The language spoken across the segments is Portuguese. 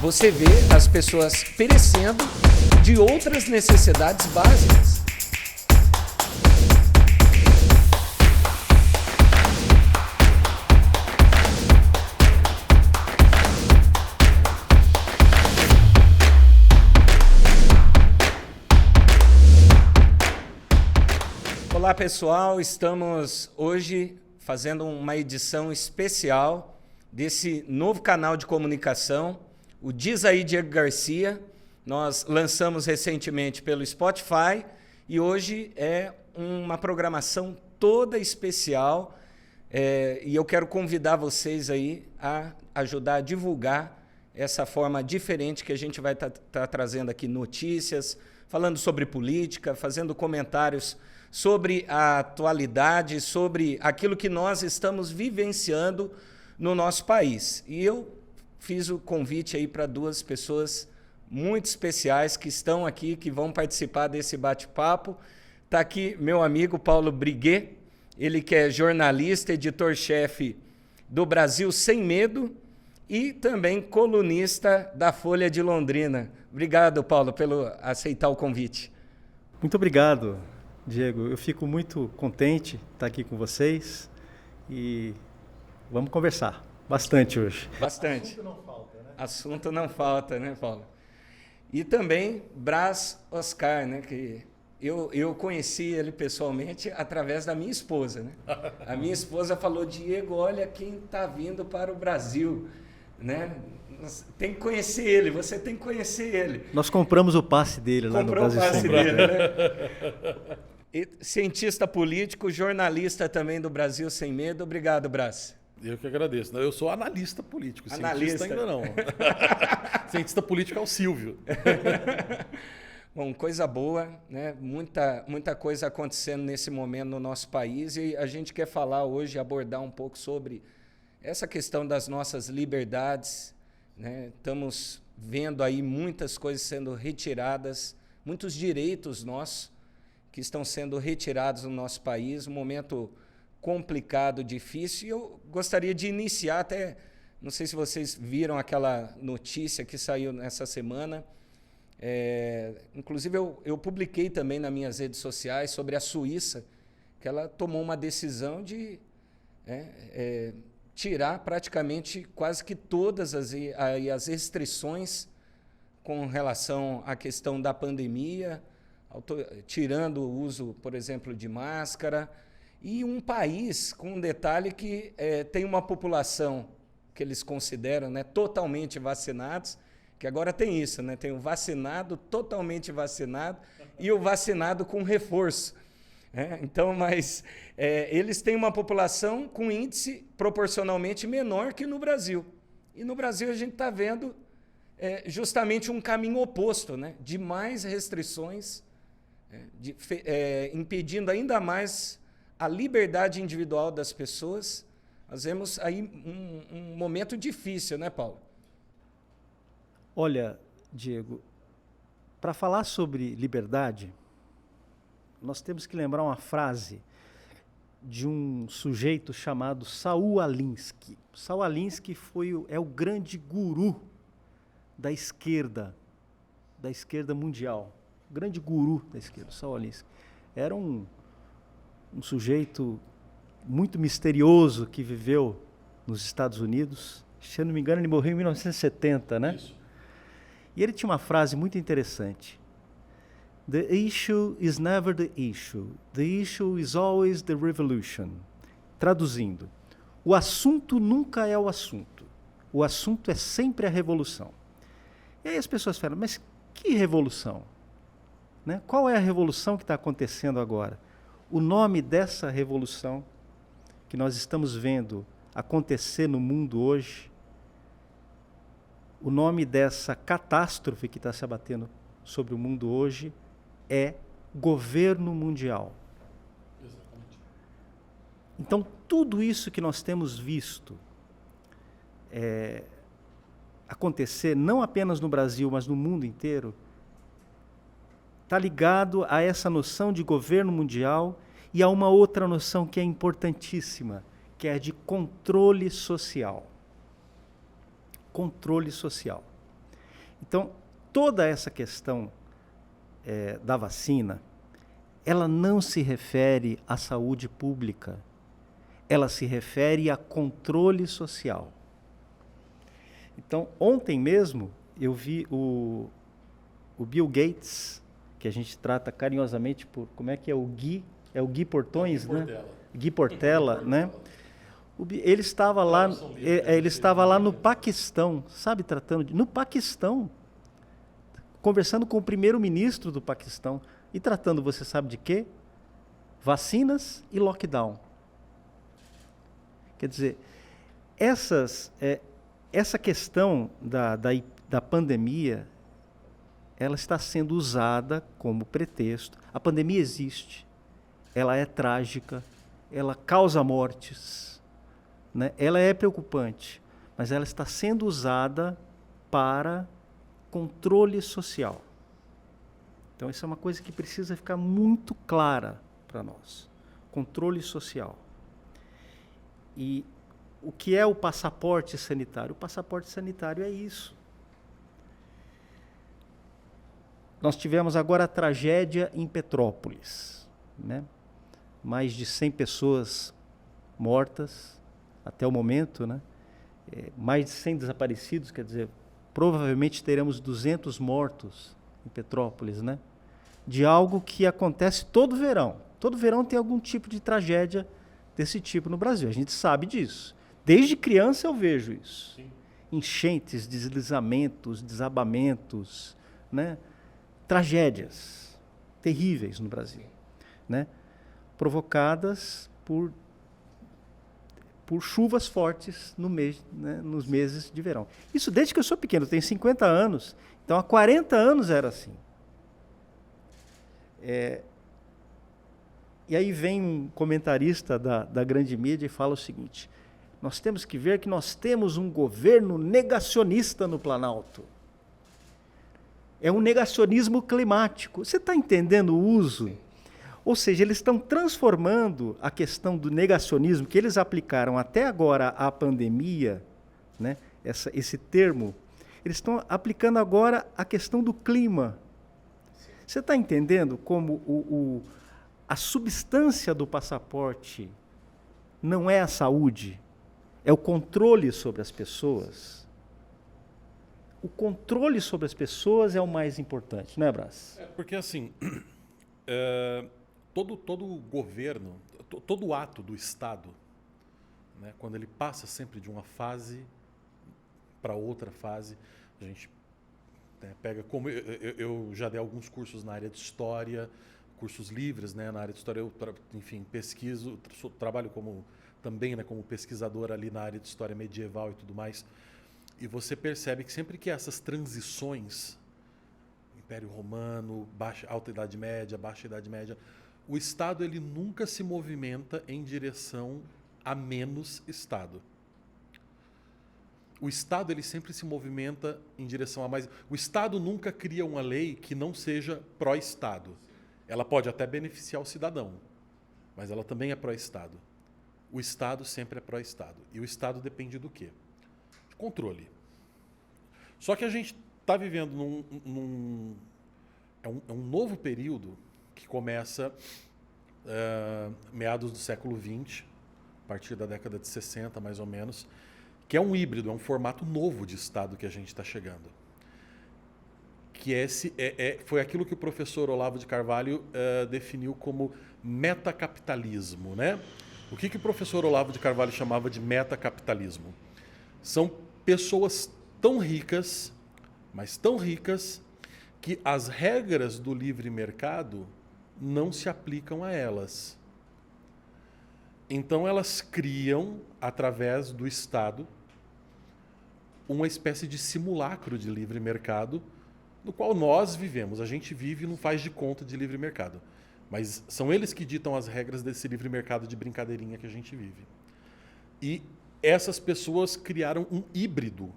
você vê as pessoas perecendo de outras necessidades básicas. Olá pessoal, estamos hoje fazendo uma edição especial desse novo canal de comunicação, o Diz aí Diego Garcia. Nós lançamos recentemente pelo Spotify e hoje é uma programação toda especial e eu quero convidar vocês aí a ajudar a divulgar essa forma diferente que a gente vai estar trazendo aqui notícias, falando sobre política, fazendo comentários sobre a atualidade, sobre aquilo que nós estamos vivenciando no nosso país. E eu fiz o convite aí para duas pessoas muito especiais que estão aqui, que vão participar desse bate-papo. Está aqui meu amigo Paulo Briguet, ele que é jornalista, editor-chefe do Brasil Sem Medo e também colunista da Folha de Londrina. Obrigado, Paulo, pelo aceitar o convite. Muito obrigado, Diego. Eu fico muito contente de estar aqui com vocês e vamos conversar bastante hoje. Bastante. Assunto não falta, né? Assunto não falta, né, Paulo? E também Brás Oscar, né, que eu conheci ele pessoalmente através da minha esposa, né? A minha esposa falou: Diego, olha quem está vindo para o Brasil, né? Tem que conhecer ele, você tem que conhecer ele. Nós compramos o passe dele lá no Brasil. Comprou o passe dele, né? E cientista político, jornalista também do Brasil Sem Medo. Obrigado, Brás. Eu que agradeço. Eu sou analista político, Analista. cientista ainda não. Cientista político é o Silvio. Bom, coisa boa, né? Muita coisa acontecendo nesse momento no nosso país e a gente quer falar hoje, abordar um pouco sobre essa questão das nossas liberdades, né? Estamos vendo aí muitas coisas sendo retiradas, muitos direitos nossos que estão sendo retirados no nosso país, um momento complicado, difícil. E eu gostaria de iniciar até, não sei se vocês viram aquela notícia que saiu nessa semana, inclusive eu publiquei também nas minhas redes sociais sobre a Suíça, que ela tomou uma decisão de tirar praticamente quase que todas as restrições com relação à questão da pandemia, tirando o uso, por exemplo, de máscara, e um país com um detalhe que tem uma população que eles consideram, né, totalmente vacinados, que agora tem isso, né, tem o vacinado, totalmente vacinado, e o vacinado com reforço. Então, mas eles têm uma população com índice proporcionalmente menor que no Brasil. E no Brasil a gente está vendo justamente um caminho oposto, né, de mais restrições, impedindo ainda mais a liberdade individual das pessoas. Nós vemos aí um momento difícil, né, Paulo? Olha, Diego, para falar sobre liberdade, nós temos que lembrar uma frase de um sujeito chamado Saul Alinsky. Saul Alinsky é o grande guru da esquerda mundial. O grande guru da esquerda, Saul Alinsky. Era um sujeito muito misterioso que viveu nos Estados Unidos. Se eu não me engano, ele morreu em 1970, né? Isso. E ele tinha uma frase muito interessante. The issue is never the issue. The issue is always the revolution. Traduzindo, o assunto nunca é o assunto. O assunto é sempre a revolução. E aí as pessoas falam, mas que revolução? Né? Qual é a revolução que está acontecendo agora? O nome dessa revolução que nós estamos vendo acontecer no mundo hoje, o nome dessa catástrofe que está se abatendo sobre o mundo hoje é governo mundial. Exatamente. Então, tudo isso que nós temos visto acontecer, não apenas no Brasil, mas no mundo inteiro, está ligado a essa noção de governo mundial e a uma outra noção que é importantíssima, que é de controle social. Controle social. Então, toda essa questão da vacina, ela não se refere à saúde pública, ela se refere a controle social. Então, ontem mesmo, eu vi o Bill Gates, que a gente trata carinhosamente por, como é que é o Gui? É o Gui Portões, né? Gui Portela, né? Ele estava lá no Paquistão, sabe, no Paquistão, conversando com o primeiro-ministro do Paquistão e tratando, você sabe de quê? Vacinas e lockdown. Quer dizer, essa questão da pandemia, ela está sendo usada como pretexto. A pandemia existe, ela é trágica, ela causa mortes, né? Ela é preocupante, mas ela está sendo usada para controle social. Então, isso é uma coisa que precisa ficar muito clara para nós. Controle social. E o que é o passaporte sanitário? O passaporte sanitário é isso. Nós tivemos agora a tragédia em Petrópolis, né? Mais de 100 pessoas mortas até o momento, né? Mais de 100 desaparecidos, quer dizer, provavelmente teremos 200 mortos em Petrópolis, né? De algo que acontece todo verão. Todo verão tem algum tipo de tragédia desse tipo no Brasil. A gente sabe disso. Desde criança eu vejo isso. Sim. Enchentes, deslizamentos, desabamentos, né? Tragédias terríveis no Brasil, né? Provocadas por chuvas fortes nos meses de verão. Isso desde que eu sou pequeno, eu tenho 50 anos, então há 40 anos era assim. E aí vem um comentarista da grande mídia e fala o seguinte: nós temos que ver que nós temos um governo negacionista no Planalto. É um negacionismo climático. Você está entendendo o uso? Ou seja, eles estão transformando a questão do negacionismo que eles aplicaram até agora à pandemia, né? Esse termo, eles estão aplicando agora a questão do clima. Você está entendendo como a substância do passaporte não é a saúde, é o controle sobre as pessoas? O controle sobre as pessoas é o mais importante, não é, Brás? Porque assim, todo governo, todo ato do Estado, né, quando ele passa sempre de uma fase para outra fase, a gente, né, pega como eu já dei alguns cursos na área de história, cursos livres, né, na área de história, enfim, pesquiso, trabalho também, né, como pesquisador ali na área de história medieval e tudo mais. E você percebe que sempre que essas transições, Império Romano, Alta Idade Média, Baixa Idade Média, o Estado ele nunca se movimenta em direção a menos Estado. O Estado ele sempre se movimenta em direção a mais. O Estado nunca cria uma lei que não seja pró-Estado. Ela pode até beneficiar o cidadão, mas ela também é pró-Estado. O Estado sempre é pró-Estado. E o Estado depende do quê? De controle. Só que a gente está vivendo num novo período que começa meados do século XX, a partir da década de 60, mais ou menos, que é um híbrido, é um formato novo de Estado que a gente está chegando. Que foi aquilo que o professor Olavo de Carvalho definiu como metacapitalismo, né? O que o professor Olavo de Carvalho chamava de metacapitalismo? São pessoas tão ricas, mas tão ricas, que as regras do livre mercado não se aplicam a elas. Então elas criam, através do Estado, uma espécie de simulacro de livre mercado, no qual nós vivemos. A gente vive e não faz de conta de livre mercado. Mas são eles que ditam as regras desse livre mercado de brincadeirinha que a gente vive. E essas pessoas criaram um híbrido,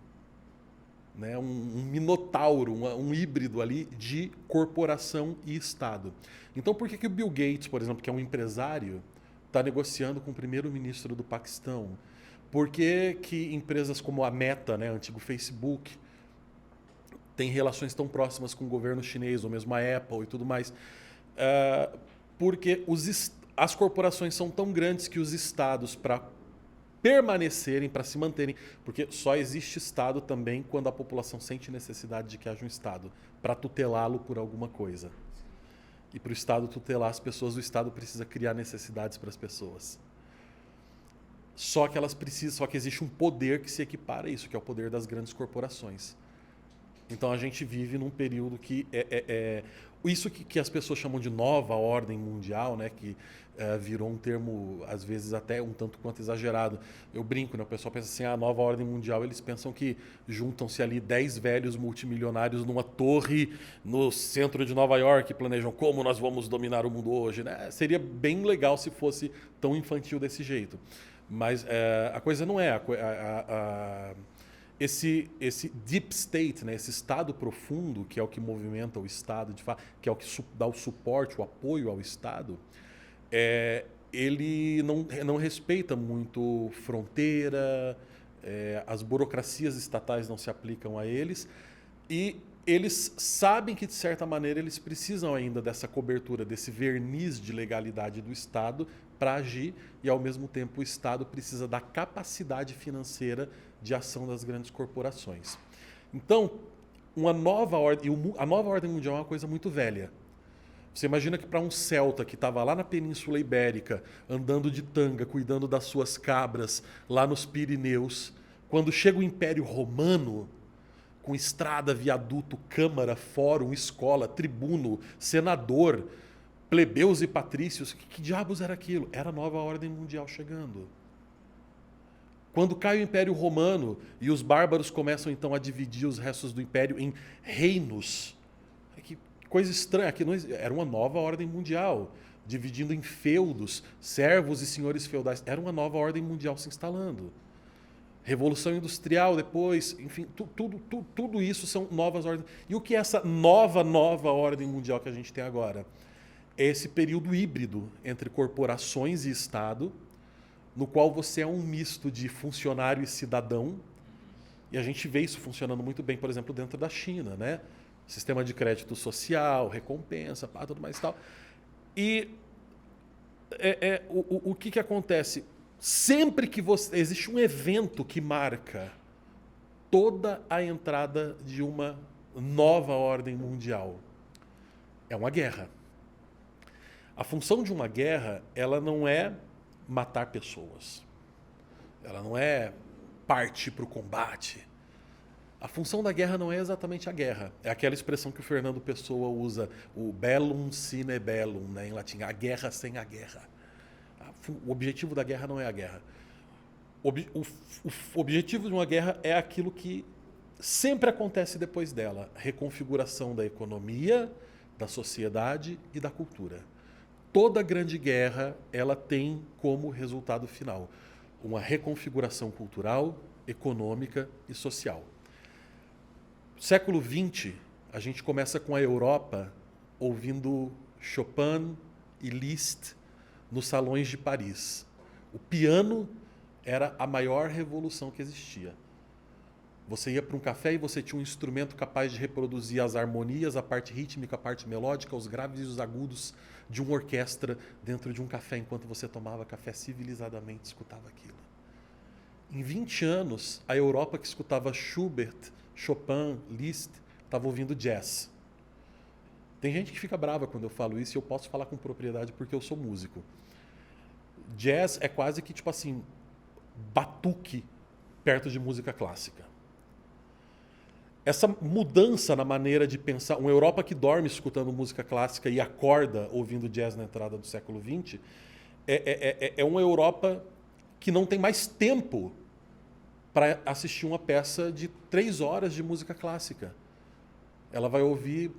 né? um minotauro, um híbrido ali de corporação e Estado. Então por que o Bill Gates, por exemplo, que é um empresário, está negociando com o primeiro-ministro do Paquistão? Por que empresas como a Meta, né, antigo Facebook, tem relações tão próximas com o governo chinês, ou mesmo a Apple e tudo mais. Porque as corporações são tão grandes que os estados, para permanecerem, para se manterem, porque só existe estado também quando a população sente necessidade de que haja um estado, para tutelá-lo por alguma coisa. E para o estado tutelar as pessoas, o estado precisa criar necessidades para as pessoas. Só que existe um poder que se equipara a isso, que é o poder das grandes corporações. Então a gente vive num período que isso que as pessoas chamam de nova ordem mundial, né, que virou um termo, às vezes, até um tanto quanto exagerado. Eu brinco, né, o pessoal pensa assim, a nova ordem mundial, eles pensam que juntam-se ali 10 velhos multimilionários numa torre no centro de Nova York e planejam como nós vamos dominar o mundo hoje. Né? Seria bem legal se fosse tão infantil desse jeito. Mas a coisa não é. Esse deep state, né, esse estado profundo, que é o que movimenta o Estado, de fato, que é o que dá o suporte, o apoio ao Estado, ele não respeita muito fronteira, as burocracias estatais não se aplicam a eles, e eles sabem que, de certa maneira, eles precisam ainda dessa cobertura, desse verniz de legalidade do Estado para agir, e, ao mesmo tempo, o Estado precisa da capacidade financeira de ação das grandes corporações. Então, a nova ordem mundial é uma coisa muito velha. Você imagina que para um celta que estava lá na Península Ibérica, andando de tanga, cuidando das suas cabras, lá nos Pirineus, quando chega o Império Romano, com estrada, viaduto, câmara, fórum, escola, tribuno, senador, plebeus e patrícios, que diabos era aquilo? Era a nova ordem mundial chegando. Quando cai o Império Romano e os bárbaros começam então a dividir os restos do Império em reinos, que coisa estranha, aqui não era uma nova ordem mundial, dividindo em feudos, servos e senhores feudais, era uma nova ordem mundial se instalando. Revolução Industrial depois, enfim, tudo isso são novas ordens. E o que é essa nova ordem mundial que a gente tem agora? É esse período híbrido entre corporações e Estado, no qual você é um misto de funcionário e cidadão, e a gente vê isso funcionando muito bem, por exemplo, dentro da China, né? Sistema de crédito social, recompensa, tudo mais e tal. E o que acontece? Sempre que existe um evento que marca toda a entrada de uma nova ordem mundial, é uma guerra. A função de uma guerra, ela não é matar pessoas. Ela não é partir para o combate. A função da guerra não é exatamente a guerra. É aquela expressão que o Fernando Pessoa usa, o bellum sine bellum, né, em latim, a guerra sem a guerra. O objetivo da guerra não é a guerra. O objetivo de uma guerra é aquilo que sempre acontece depois dela, a reconfiguração da economia, da sociedade e da cultura. Toda grande guerra, ela tem como resultado final uma reconfiguração cultural, econômica e social. Século XX, a gente começa com a Europa ouvindo Chopin e Liszt nos salões de Paris. O piano era a maior revolução que existia. Você ia para um café e você tinha um instrumento capaz de reproduzir as harmonias, a parte rítmica, a parte melódica, os graves e os agudos de uma orquestra dentro de um café, enquanto você tomava café civilizadamente, escutava aquilo. Em 20 anos, a Europa que escutava Schubert, Chopin, Liszt, estava ouvindo jazz. Tem gente que fica brava quando eu falo isso, e eu posso falar com propriedade porque eu sou músico. Jazz é quase que, tipo assim, batuque perto de música clássica. Essa mudança na maneira de pensar, uma Europa que dorme escutando música clássica e acorda ouvindo jazz na entrada do século XX, é uma Europa que não tem mais tempo para assistir uma peça de 3 horas de música clássica. Ela vai ouvir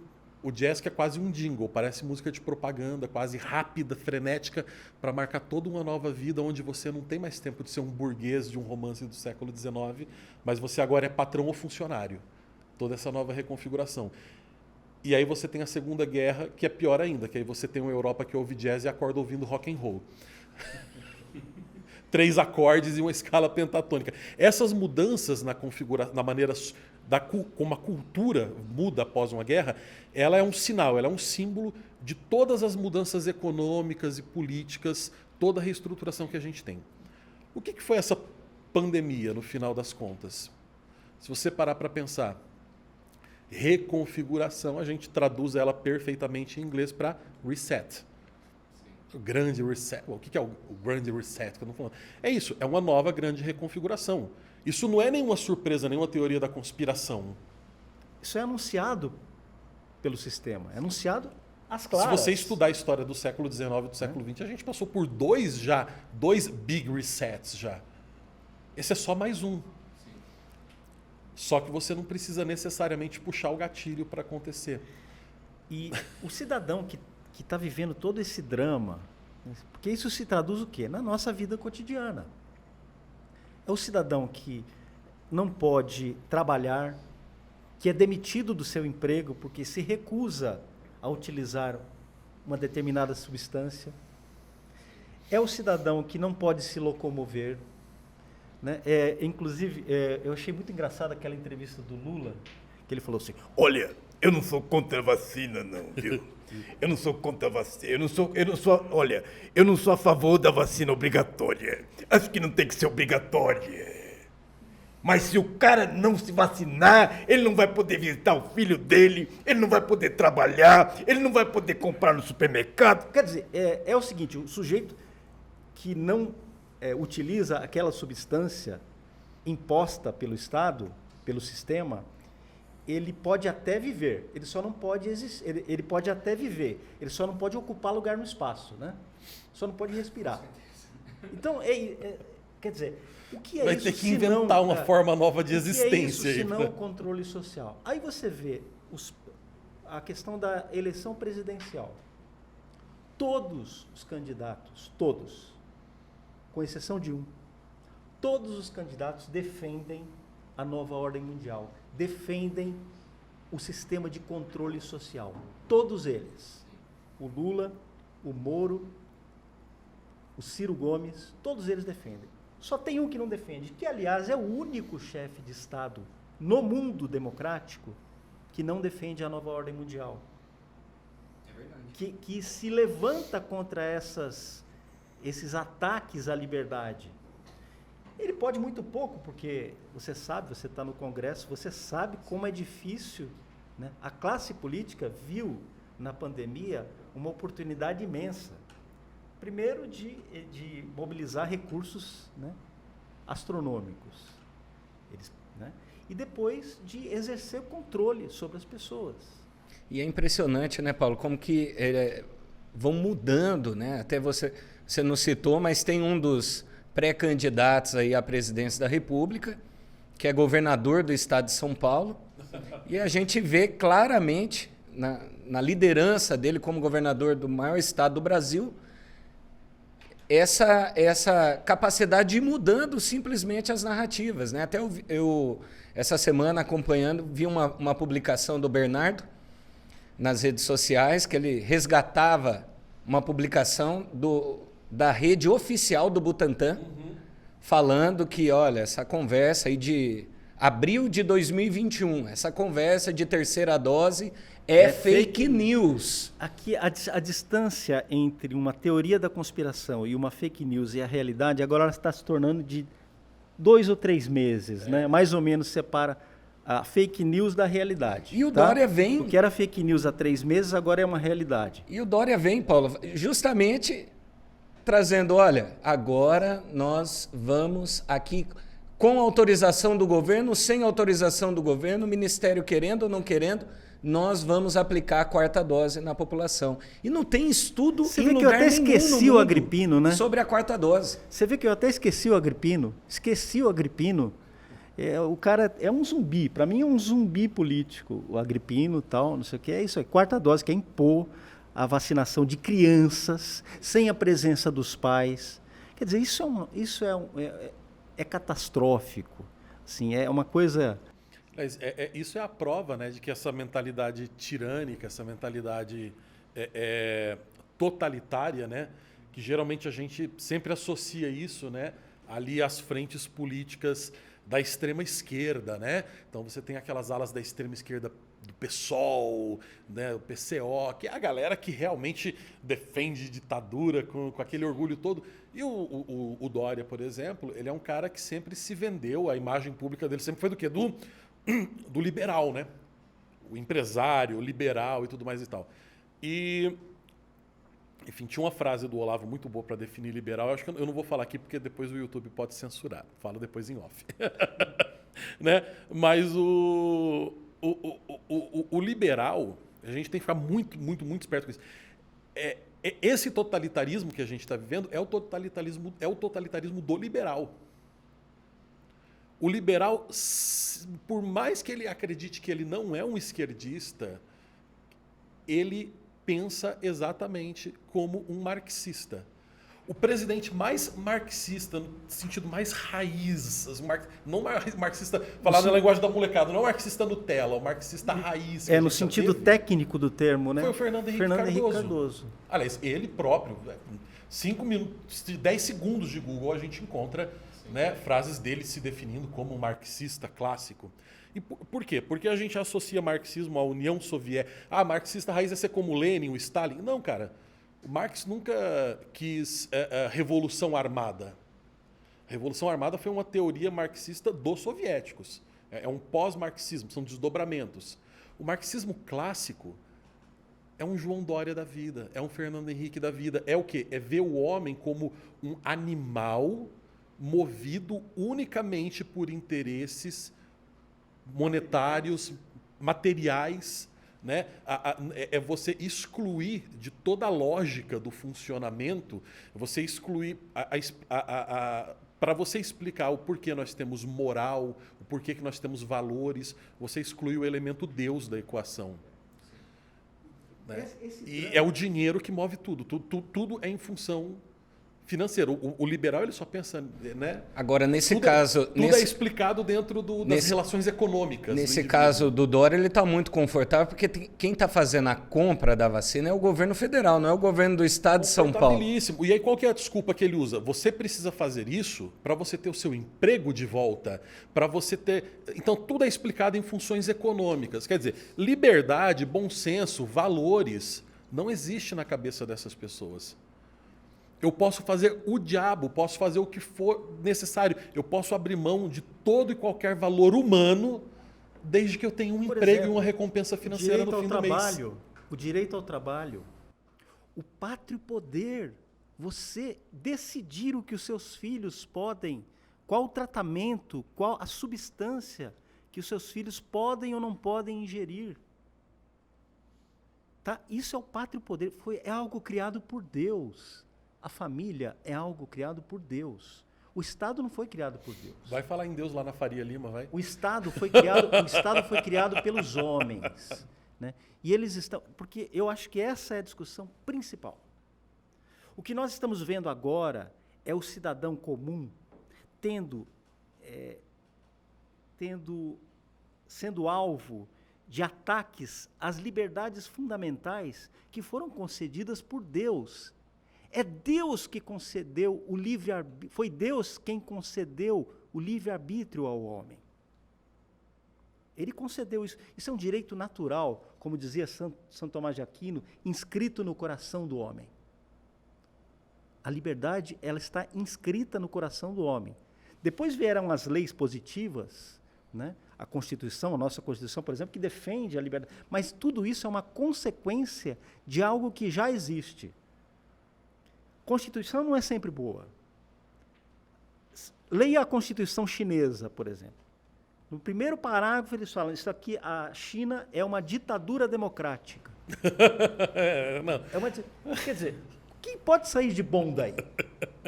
o jazz, que é quase um jingle, parece música de propaganda, quase rápida, frenética, para marcar toda uma nova vida, onde você não tem mais tempo de ser um burguês de um romance do século XIX, mas você agora é patrão ou funcionário. Toda essa nova reconfiguração. E aí você tem a Segunda Guerra, que é pior ainda, que aí você tem uma Europa que ouve jazz e acorda ouvindo rock and roll. 3 acordes e uma escala pentatônica. Essas mudanças na maneira como a cultura muda após uma guerra, ela é um sinal, ela é um símbolo de todas as mudanças econômicas e políticas, toda a reestruturação que a gente tem. O que foi essa pandemia, no final das contas? Se você parar para pensar, reconfiguração, a gente traduz ela perfeitamente em inglês para reset. O grande reset. O que é o grande reset que eu não falando? É isso, é uma nova grande reconfiguração. Isso não é nenhuma surpresa, nenhuma teoria da conspiração. Isso é anunciado pelo sistema, é anunciado às claras. Se você estudar a história do século XIX e do século XX, a gente passou por dois big resets já. Esse é só mais um. Só que você não precisa necessariamente puxar o gatilho para acontecer. E o cidadão que está vivendo todo esse drama, porque isso se traduz o quê? Na nossa vida cotidiana. É o cidadão que não pode trabalhar, que é demitido do seu emprego porque se recusa a utilizar uma determinada substância. É o cidadão que não pode se locomover. Né? Inclusive, eu achei muito engraçada aquela entrevista do Lula, que ele falou assim: olha, eu não sou contra a vacina, não, viu? Eu não sou contra a vacina, olha, eu não sou a favor da vacina obrigatória. Acho que não tem que ser obrigatória. Mas se o cara não se vacinar, ele não vai poder visitar o filho dele, ele não vai poder trabalhar, ele não vai poder comprar no supermercado. Quer dizer, é o seguinte, o sujeito que não utiliza aquela substância imposta pelo Estado, pelo sistema, ele pode até viver, ele só não pode existir, ele pode até viver, ele só não pode ocupar lugar no espaço, né? Só não pode respirar. Então, quer dizer, o que é vai isso? Vai ter que inventar uma forma nova de existência. O que é isso, se não o controle social? Aí você vê a questão da eleição presidencial. Todos os candidatos, todos, com exceção de um, todos os candidatos defendem a nova ordem mundial, defendem o sistema de controle social. Todos eles. O Lula, o Moro, o Ciro Gomes, todos eles defendem. Só tem um que não defende, que, aliás, é o único chefe de Estado no mundo democrático que não defende a nova ordem mundial. É verdade. Que se levanta contra esses ataques à liberdade. Ele pode muito pouco, porque você sabe, você está no Congresso, você sabe como é difícil, né? A classe política viu na pandemia uma oportunidade imensa. Primeiro, de mobilizar recursos, né, astronômicos. Né? E depois de exercer o controle sobre as pessoas. E é impressionante, né, Paulo, como que vão mudando, né? Até você não citou, mas tem um dos pré-candidatos aí à presidência da República, que é governador do estado de São Paulo, e a gente vê claramente, na liderança dele como governador do maior estado do Brasil, essa capacidade de ir mudando simplesmente as narrativas, né? Até eu essa semana, acompanhando, vi uma publicação do Bernardo nas redes sociais, que ele resgatava uma publicação da rede oficial do Butantan, falando que, olha, essa conversa aí de abril de 2021, essa conversa de terceira dose é fake news. Aqui, a distância entre uma teoria da conspiração e uma fake news e a realidade, agora ela está se tornando de 2 ou 3 meses, né? Mais ou menos separa a fake news da realidade. E o Dória vem... O que era fake news há 3 meses, agora é uma realidade. E o Dória vem, Paulo, justamente trazendo, olha, agora nós vamos aqui com autorização do governo, sem autorização do governo, o Ministério querendo ou não querendo, nós vamos aplicar a 4ª dose na população. E não tem estudo Você em vê que eu lugar até nenhum esqueci no o mundo Agripino, né? sobre a 4ª dose. Você vê que eu até esqueci o Agripino. Esqueci o Agripino. O cara é um zumbi. Para mim é um zumbi político. O Agripino, tal, não sei o que. É isso aí. 4ª dose, quer impor a vacinação de crianças sem a presença dos pais. Quer dizer, isso é catastrófico. Assim, é uma coisa... Isso é a prova, né, de que essa mentalidade tirânica, essa mentalidade totalitária, né, que geralmente a gente sempre associa isso, né, ali às frentes políticas da extrema esquerda, né? Então você tem aquelas alas da extrema esquerda do PSOL, né, o PCO, que é a galera que realmente defende ditadura com aquele orgulho todo. E o Dória, por exemplo, ele é um cara que sempre se vendeu, a imagem pública dele sempre foi do quê? Do liberal, né? O empresário, o liberal e tudo mais e tal. E, enfim, tinha uma frase do Olavo muito boa para definir liberal. Eu acho que eu não vou falar aqui porque depois o YouTube pode censurar. Falo depois em off. Né? Mas o liberal, a gente tem que ficar muito, muito, muito esperto com isso. Esse totalitarismo que a gente está vivendo é o totalitarismo do liberal. O liberal, por mais que ele acredite que ele não é um esquerdista, ele pensa exatamente como um marxista. O presidente mais marxista, no sentido mais raiz, não marxista, falar na linguagem da molecada, não marxista Nutella, o marxista raiz. No sentido técnico do termo, né? Foi o Fernando Henrique Cardoso. Aliás, ele próprio, 5 minutos, 10 segundos de Google, a gente encontra, né, frases dele se definindo como um marxista clássico. E por quê? Porque a gente associa marxismo à União Soviética. Marxista raiz é ser como Lenin, o Stalin. Não, cara. O Marx nunca quis revolução armada. A revolução armada foi uma teoria marxista dos soviéticos. É um pós-marxismo, são desdobramentos. O marxismo clássico é um João Dória da vida, é um Fernando Henrique da vida. É o quê? É ver o homem como um animal movido unicamente por interesses monetários, materiais, né? É você excluir de toda a lógica do funcionamento, você excluir para você explicar o porquê nós temos moral, o porquê que nós temos valores, você exclui o elemento Deus da equação. Né? E é o dinheiro que move tudo. Tudo é em função financeira. O liberal ele só pensa, né? Agora, nesse caso... Tudo é explicado dentro das relações econômicas. Nesse caso do Dória, ele está muito confortável, porque quem está fazendo a compra da vacina é o governo federal, não é o governo do estado de São Paulo. E aí qual que é a desculpa que ele usa? Você precisa fazer isso para você ter o seu emprego de volta, para você ter... Então, tudo é explicado em funções econômicas. Quer dizer, liberdade, bom senso, valores, não existe na cabeça dessas pessoas. Eu posso fazer o diabo, posso fazer o que for necessário. Eu posso abrir mão de todo e qualquer valor humano, desde que eu tenha um emprego e uma recompensa financeira no fim do mês. O direito ao trabalho, o pátrio poder, você decidir o que os seus filhos podem, qual o tratamento, qual a substância que os seus filhos podem ou não podem ingerir. Tá? Isso é o pátrio poder, é algo criado por Deus. A família é algo criado por Deus. O Estado não foi criado por Deus. Vai falar em Deus lá na Faria Lima, vai. O Estado foi criado pelos homens, né? E eles estão, porque eu acho que essa é a discussão principal. O que nós estamos vendo agora é o cidadão comum sendo alvo de ataques às liberdades fundamentais que foram concedidas por Deus. É Deus que concedeu o livre-arbítrio, foi Deus quem concedeu o livre-arbítrio ao homem. Ele concedeu isso. Isso é um direito natural, como dizia São Tomás de Aquino, inscrito no coração do homem. A liberdade, ela está inscrita no coração do homem. Depois vieram as leis positivas, né? A Constituição, a nossa Constituição, por exemplo, que defende a liberdade. Mas tudo isso é uma consequência de algo que já existe. Constituição não é sempre boa. Leia a Constituição chinesa, por exemplo. No primeiro parágrafo eles falam, isso aqui, a China é uma ditadura democrática. Quer dizer, o que pode sair de bom daí?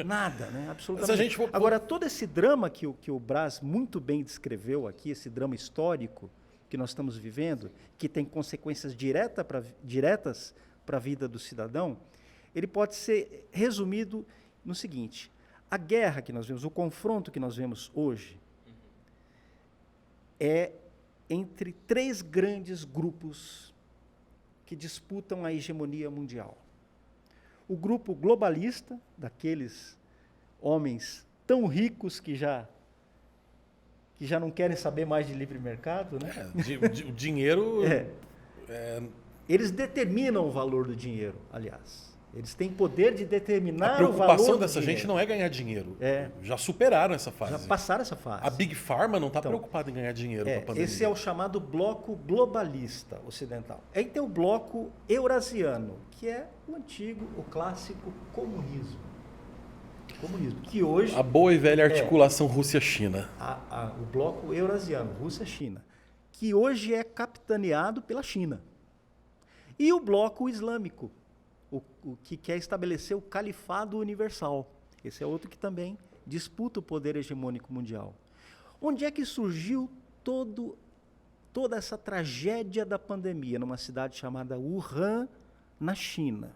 Nada, né? Absolutamente. Agora, todo esse drama que o Brás muito bem descreveu aqui, esse drama histórico que nós estamos vivendo, que tem consequências diretas para a vida do cidadão, ele pode ser resumido no seguinte: a guerra que nós vemos, o confronto que nós vemos hoje, é entre 3 grandes grupos que disputam a hegemonia mundial. O grupo globalista, daqueles homens tão ricos que já que já não querem saber mais de livre mercado, né? O dinheiro... Eles determinam o valor do dinheiro, aliás. Eles têm poder de determinar o valor do dinheiro. A preocupação dessa gente não é ganhar dinheiro. Já superaram essa fase. Já passaram essa fase. A Big Pharma não está preocupada em ganhar dinheiro com a pandemia. Esse é o chamado bloco globalista ocidental. Aí tem o bloco eurasiano, que é o antigo, o clássico comunismo. Que hoje... A boa e velha articulação Rússia-China. O bloco eurasiano, Rússia-China, que hoje é capitaneado pela China. E o bloco islâmico, o que quer estabelecer o califado universal. Esse é outro que também disputa o poder hegemônico mundial. Onde é que surgiu toda essa tragédia da pandemia? Numa cidade chamada Wuhan, na China.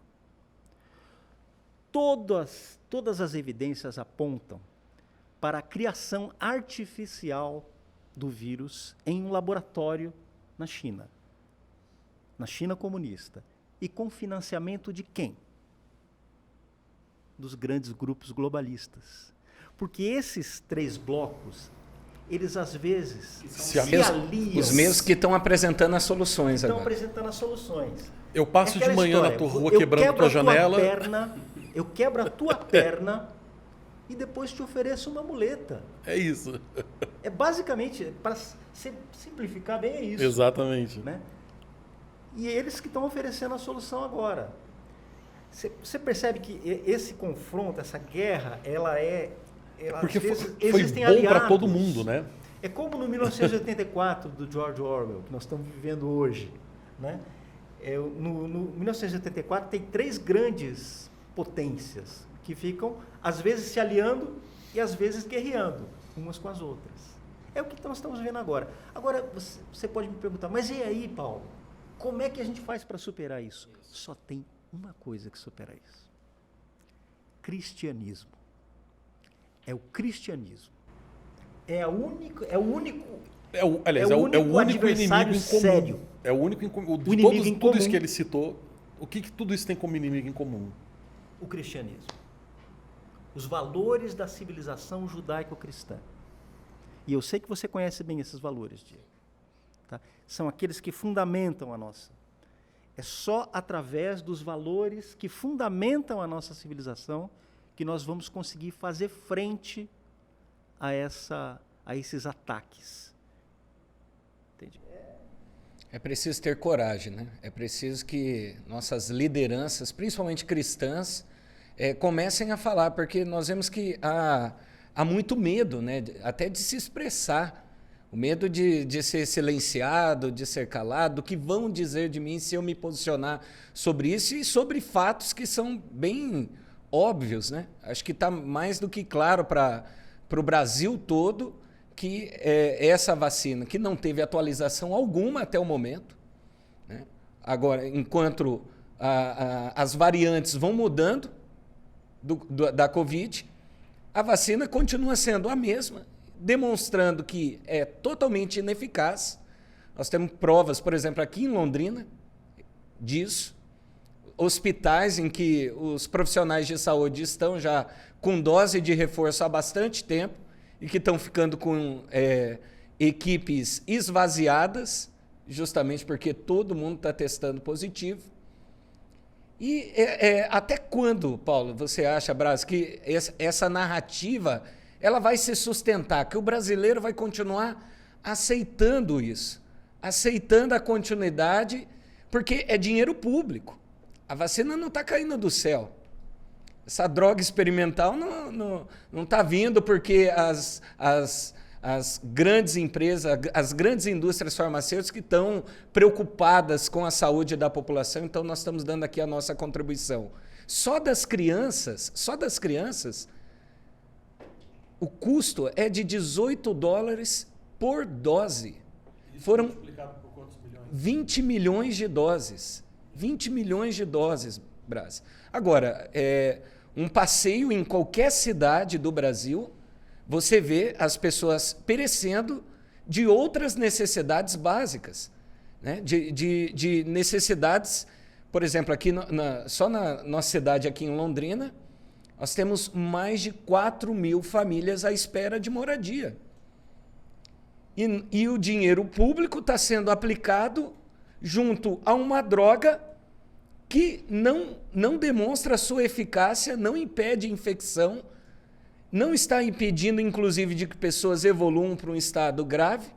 Todas as evidências apontam para a criação artificial do vírus em um laboratório na China comunista. E com financiamento de quem? Dos grandes grupos globalistas. Porque esses 3 blocos, eles às vezes se aliam. Os mesmos que estão apresentando as soluções agora. Estão apresentando as soluções. Eu passo de manhã na tua rua quebrando a tua janela. Eu quebro a tua perna e depois te ofereço uma muleta. É isso. É basicamente, para simplificar bem, é isso. Exatamente. Né? E eles que estão oferecendo a solução agora. Você percebe que esse confronto, essa guerra, porque às vezes, foi existem bom aliados. para todo mundo, né? É como no 1984 do George Orwell, que nós estamos vivendo hoje. Né? No 1984 tem 3 grandes potências que ficam, às vezes, se aliando e, às vezes, guerreando umas com as outras. É o que nós estamos vendo agora. Agora, você pode me perguntar, mas e aí, Paulo? Como é que a gente faz para superar isso? Só tem uma coisa que supera isso. Cristianismo. É o cristianismo. É o único inimigo em comum. Sério. É o único de tudo isso que ele citou. O que tudo isso tem como inimigo em comum? O cristianismo. Os valores da civilização judaico-cristã. E eu sei que você conhece bem esses valores, Diego. Tá? São aqueles que fundamentam a nossa. É só através dos valores que fundamentam a nossa civilização que nós vamos conseguir fazer frente a esses ataques. Entende? É preciso ter coragem, né? É preciso que nossas lideranças, principalmente cristãs, comecem a falar, porque nós vemos que há muito medo, né? Até de se expressar. O medo de ser silenciado, de ser calado, o que vão dizer de mim se eu me posicionar sobre isso e sobre fatos que são bem óbvios, né? Acho que está mais do que claro para o Brasil todo que essa vacina, que não teve atualização alguma até o momento, né? Agora, enquanto as variantes vão mudando da Covid, a vacina continua sendo a mesma, demonstrando que é totalmente ineficaz. Nós temos provas, por exemplo, aqui em Londrina, disso. Hospitais em que os profissionais de saúde estão já com dose de reforço há bastante tempo e que estão ficando com equipes esvaziadas, justamente porque todo mundo está testando positivo. E até quando, Paulo, você acha, Braz, que essa narrativa ela vai se sustentar, que o brasileiro vai continuar aceitando isso, aceitando a continuidade, porque é dinheiro público. A vacina não está caindo do céu. Essa droga experimental não está vindo porque as grandes empresas, as grandes indústrias farmacêuticas que estão preocupadas com a saúde da população, então nós estamos dando aqui a nossa contribuição. Só das crianças, o custo é de $18 por dose. Foram 20 milhões de doses. 20 milhões de doses, Brás. Agora, um passeio em qualquer cidade do Brasil, você vê as pessoas perecendo de outras necessidades básicas, né? De necessidades, por exemplo, aqui só na nossa cidade aqui em Londrina, nós temos mais de 4.000 famílias à espera de moradia. e o dinheiro público está sendo aplicado junto a uma droga que não demonstra a sua eficácia, não impede infecção, não está impedindo, inclusive, de que pessoas evoluam para um estado grave.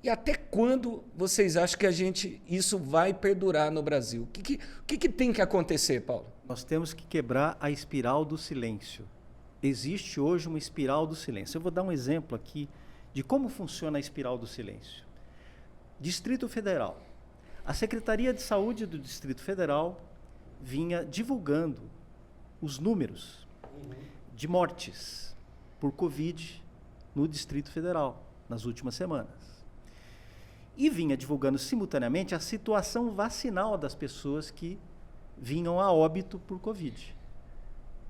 E até quando vocês acham que isso vai perdurar no Brasil? O que tem que acontecer, Paulo? Nós temos que quebrar a espiral do silêncio. Existe hoje uma espiral do silêncio. Eu vou dar um exemplo aqui de como funciona a espiral do silêncio. Distrito Federal. A Secretaria de Saúde do Distrito Federal vinha divulgando os números de mortes por Covid no Distrito Federal nas últimas semanas. E vinha divulgando simultaneamente a situação vacinal das pessoas que vinham a óbito por Covid.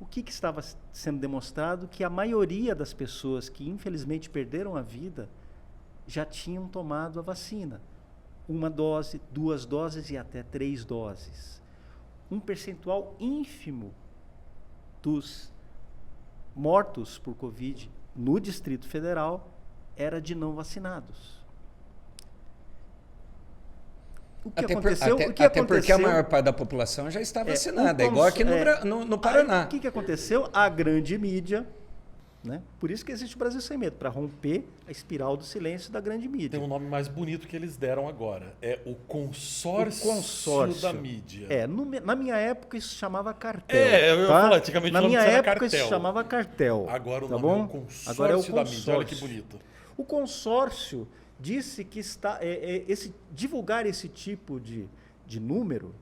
O que estava sendo demonstrado? Que a maioria das pessoas que infelizmente perderam a vida já tinham tomado a vacina. 1 dose, 2 doses e até 3 doses. Um percentual ínfimo dos mortos por Covid no Distrito Federal era de não vacinados. O que aconteceu? Até porque a maior parte da população já está vacinada, igual aqui no Paraná. O que aconteceu? A grande mídia, né? Por isso que existe o Brasil Sem Medo, para romper a espiral do silêncio da grande mídia. Tem um nome mais bonito que eles deram agora. É o consórcio da mídia. Na minha época isso chamava cartel. Eu ia falar, antigamente na minha época cartel. isso chamava cartel. Agora o tá nome bom? é o consórcio Agora é o da mídia. Olha que bonito. O consórcio disse que divulgar esse tipo de número,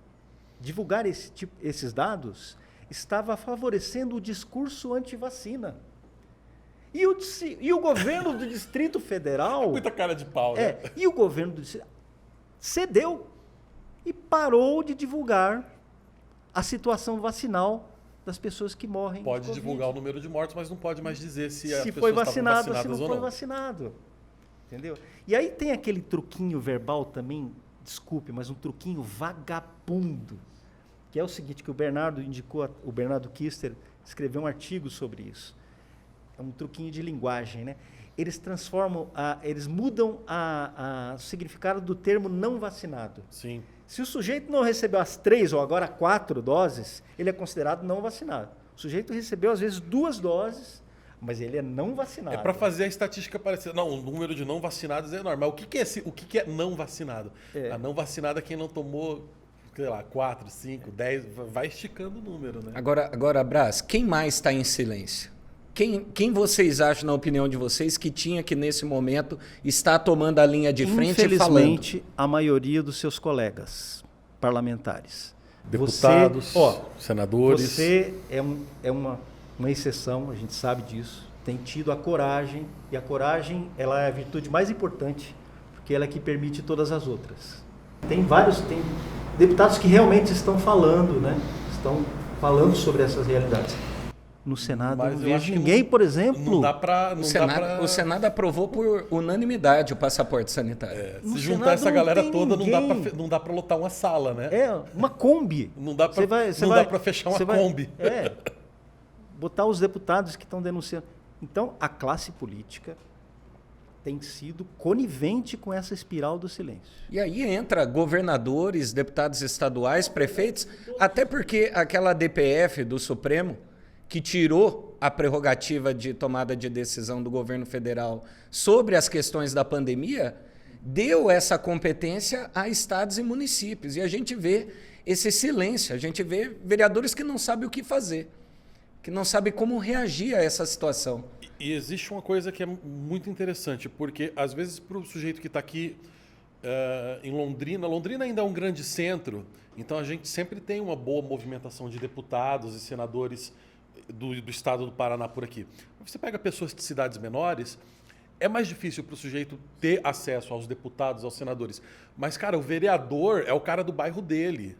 divulgar esses dados, estava favorecendo o discurso anti-vacina. E o governo do Distrito Federal... Muita cara de pau, né? E o governo do Distrito cedeu e parou de divulgar a situação vacinal das pessoas que morrem. Pode divulgar o número de mortos, mas não pode mais dizer se as foi pessoas estavam vacinado vacinadas ou se não ou foi vacinado. Entendeu? E aí tem aquele truquinho verbal também, desculpe, mas um truquinho vagabundo, que é o seguinte, que o Bernardo Kister escreveu um artigo sobre isso. É um truquinho de linguagem, né? Eles mudam o significado do termo não vacinado. Sim. Se o sujeito não recebeu as 3 ou agora 4 doses, ele é considerado não vacinado. O sujeito recebeu, às vezes, 2 doses, mas ele é não vacinado. É para fazer a estatística parecer. Não, o número de não vacinados é enorme. Mas o que é não vacinado? A não vacinada é quem não tomou, sei lá, 4, 5, 10, vai esticando o número, né? Agora, Brás, quem mais está em silêncio? Quem vocês acham, na opinião de vocês, que tinha que, nesse momento, está tomando a linha de frente e falando? Infelizmente, a maioria dos seus colegas parlamentares. Deputados, senadores. Você é uma exceção, a gente sabe disso. Tem tido a coragem, e a coragem ela é a virtude mais importante, porque ela é que permite todas as outras. Tem deputados que realmente estão falando, né? Estão falando sobre essas realidades. No Senado não vejo ninguém, por exemplo... O Senado aprovou por unanimidade o passaporte sanitário. Se juntar essa galera toda, não dá para lotar uma sala, né? Uma Kombi. Não dá para fechar uma Kombi. Botar os deputados que estão denunciando. Então, a classe política tem sido conivente com essa espiral do silêncio. E aí entra governadores, deputados estaduais, prefeitos, até porque aquela DPF do Supremo, que tirou a prerrogativa de tomada de decisão do governo federal sobre as questões da pandemia, deu essa competência a estados e municípios. E a gente vê esse silêncio, a gente vê vereadores que não sabem o que fazer, que não sabem como reagir a essa situação. E existe uma coisa que é muito interessante, porque às vezes para o sujeito que está aqui em Londrina ainda é um grande centro, então a gente sempre tem uma boa movimentação de deputados e senadores do estado do Paraná por aqui. Você pega pessoas de cidades menores, é mais difícil para o sujeito ter acesso aos deputados, aos senadores. Mas, cara, o vereador é o cara do bairro dele.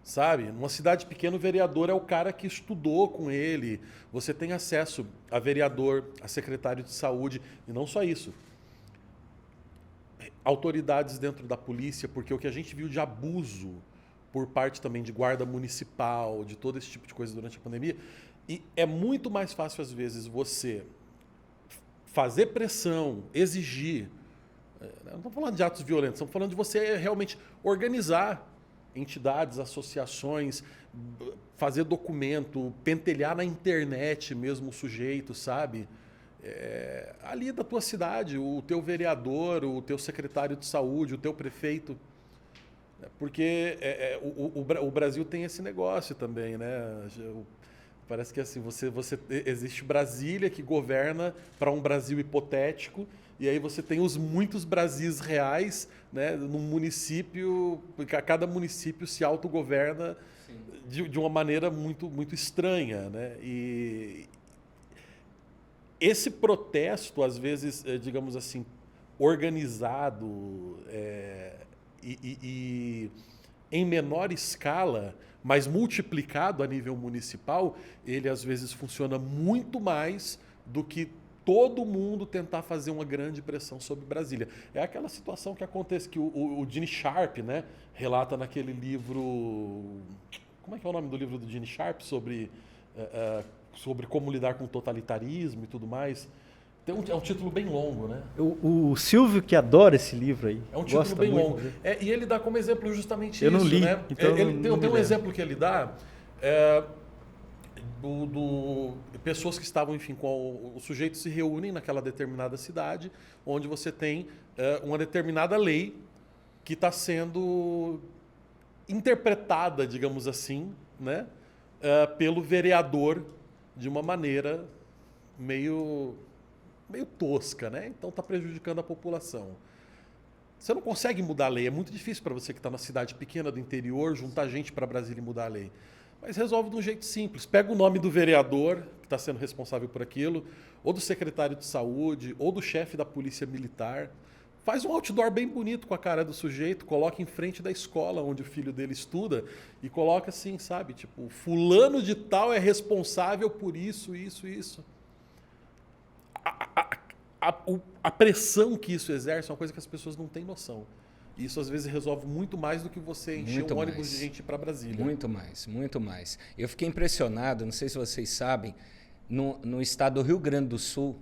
Sabe? Numa cidade pequena, o vereador é o cara que estudou com ele. Você tem acesso a vereador, a secretário de saúde, e não só isso. Autoridades dentro da polícia, porque o que a gente viu de abuso por parte também de guarda municipal, de todo esse tipo de coisa durante a pandemia. E é muito mais fácil, às vezes, você fazer pressão, exigir. Não estamos falando de atos violentos, estamos falando de você realmente organizar entidades, associações, fazer documento, pentelhar na internet mesmo o sujeito, sabe? Ali da tua cidade, o teu vereador, o teu secretário de saúde, o teu prefeito. Porque o Brasil tem esse negócio também, né? Parece que assim, existe Brasília que governa para um Brasil hipotético, e aí você tem os muitos Brasis reais, né, num município, porque cada município se autogoverna de uma maneira muito, muito estranha, né? E esse protesto, às vezes, digamos assim, organizado e em menor escala, mas multiplicado a nível municipal, ele às vezes funciona muito mais do que todo mundo tentar fazer uma grande pressão sobre Brasília. É aquela situação que acontece, que o Gene Sharp, né, relata naquele livro... Como é que é o nome do livro do Gene Sharp? Sobre como lidar com o totalitarismo e tudo mais. É um título bem longo, né? O Silvio, que adora esse livro aí. É um título bem longo. E ele dá como exemplo justamente isso. Eu não li, né? então tem um exemplo que ele dá pessoas que estavam, enfim, com o sujeito se reúnem naquela determinada cidade, onde você tem uma determinada lei que está sendo interpretada, digamos assim, né, pelo vereador de uma maneira meio tosca, né? Então está prejudicando a população. Você não consegue mudar a lei, é muito difícil para você que está na cidade pequena do interior juntar gente para Brasília e mudar a lei. Mas resolve de um jeito simples. Pega o nome do vereador que está sendo responsável por aquilo, ou do secretário de saúde, ou do chefe da polícia militar. Faz um outdoor bem bonito com a cara do sujeito, coloca em frente da escola onde o filho dele estuda e coloca assim, sabe? Tipo, fulano de tal é responsável por isso, isso, isso. A pressão que isso exerce é uma coisa que as pessoas não têm noção. E isso às vezes resolve muito mais do que você encher um ônibus de gente para Brasília. Muito mais, muito mais. Eu fiquei impressionado, não sei se vocês sabem, no estado do Rio Grande do Sul,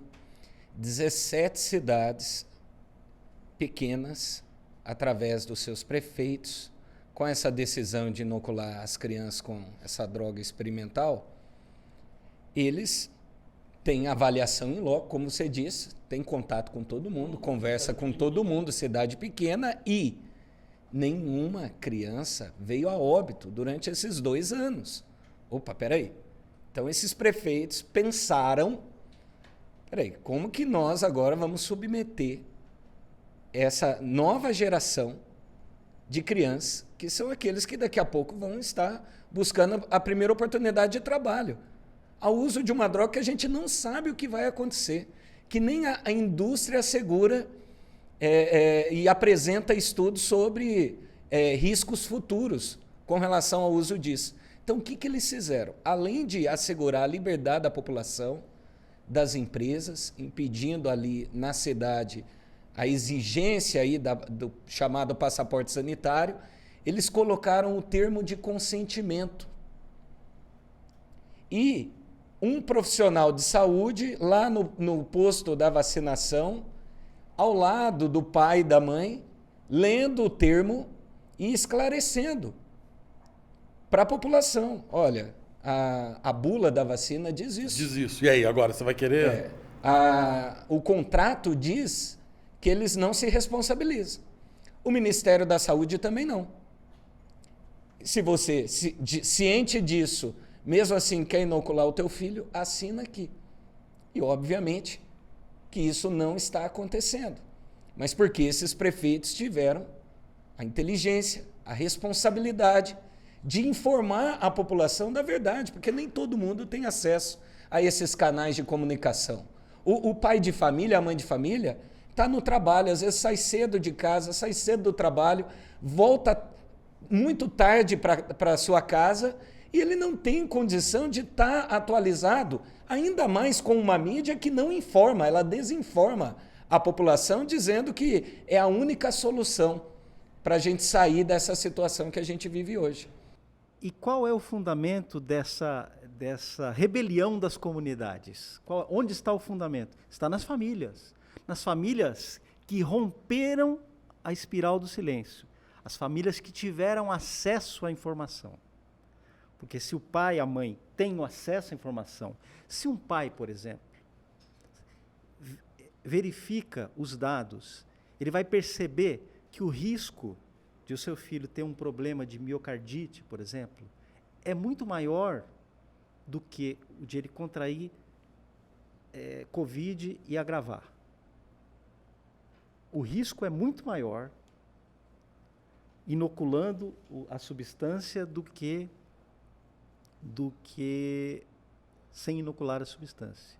17 cidades pequenas, através dos seus prefeitos, com essa decisão de inocular as crianças com essa droga experimental, eles têm avaliação em loco, como você disse, tem contato com todo mundo, conversa com todo mundo, cidade pequena, e nenhuma criança veio a óbito durante esses 2 anos. Opa, peraí. Então, esses prefeitos pensaram, peraí, como que nós agora vamos submeter essa nova geração de crianças, que são aqueles que daqui a pouco vão estar buscando a primeira oportunidade de trabalho, ao uso de uma droga que a gente não sabe o que vai acontecer, que nem a indústria assegura e apresenta estudos sobre riscos futuros com relação ao uso disso. Então, o que eles fizeram? Além de assegurar a liberdade da população, das empresas, impedindo ali na cidade a exigência aí do chamado passaporte sanitário, eles colocaram o termo de consentimento. E um profissional de saúde, lá no posto da vacinação, ao lado do pai e da mãe, lendo o termo e esclarecendo para a população. Olha, a bula da vacina diz isso. Diz isso. E aí, agora, você vai querer? O contrato diz que eles não se responsabilizam. O Ministério da Saúde também não. Se você, ciente disso, mesmo assim quer inocular o teu filho, assina aqui. E, obviamente, que isso não está acontecendo. Mas porque esses prefeitos tiveram a inteligência, a responsabilidade de informar a população da verdade, porque nem todo mundo tem acesso a esses canais de comunicação. O pai de família, a mãe de família, está no trabalho, às vezes sai cedo de casa, sai cedo do trabalho, volta muito tarde para a sua casa e ele não tem condição de estar atualizado, ainda mais com uma mídia que não informa, ela desinforma a população, dizendo que é a única solução para a gente sair dessa situação que a gente vive hoje. E qual é o fundamento dessa rebelião das comunidades. Onde está o fundamento? Está nas famílias. Nas famílias que romperam a espiral do silêncio. As famílias que tiveram acesso à informação. Porque se o pai e a mãe têm o acesso à informação, se um pai, por exemplo, verifica os dados, ele vai perceber que o risco de o seu filho ter um problema de miocardite, por exemplo, é muito maior do que o de ele contrair Covid e agravar. O risco é muito maior inoculando a substância do que sem inocular a substância.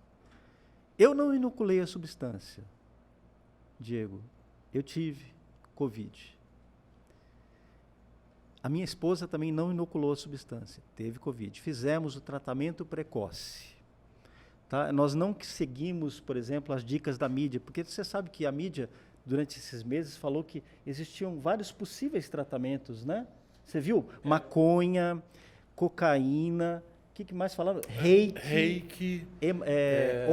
Eu não inoculei a substância, Diego. Eu tive Covid. A minha esposa também não inoculou a substância, teve Covid. Fizemos o tratamento precoce. Tá? Nós não seguimos, por exemplo, as dicas da mídia, porque você sabe que a mídia, durante esses meses, falou que existiam vários possíveis tratamentos, né? Você viu? Maconha, cocaína, o que mais falaram? Reiki,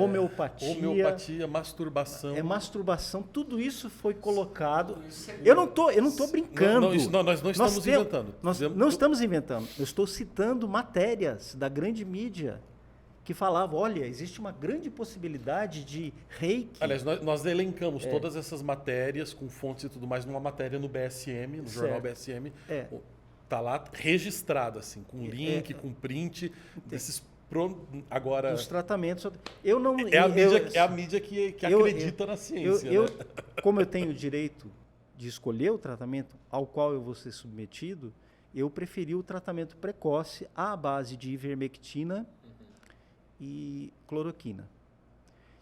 homeopatia. Homeopatia, masturbação. Masturbação, tudo isso foi colocado. Eu não tô brincando. Nós não estamos inventando. Nós não estamos inventando. Eu estou citando matérias da grande mídia que falavam, olha, existe uma grande possibilidade de reiki. Aliás, nós elencamos todas essas matérias com fontes e tudo mais numa matéria no BSM, no jornal BSM. Está lá registrado, assim, com link, com print, desses agora... Os tratamentos... Eu não... É a mídia que acredita na ciência. Né? Como eu tenho o direito de escolher o tratamento ao qual eu vou ser submetido, eu preferi o tratamento precoce à base de ivermectina e cloroquina.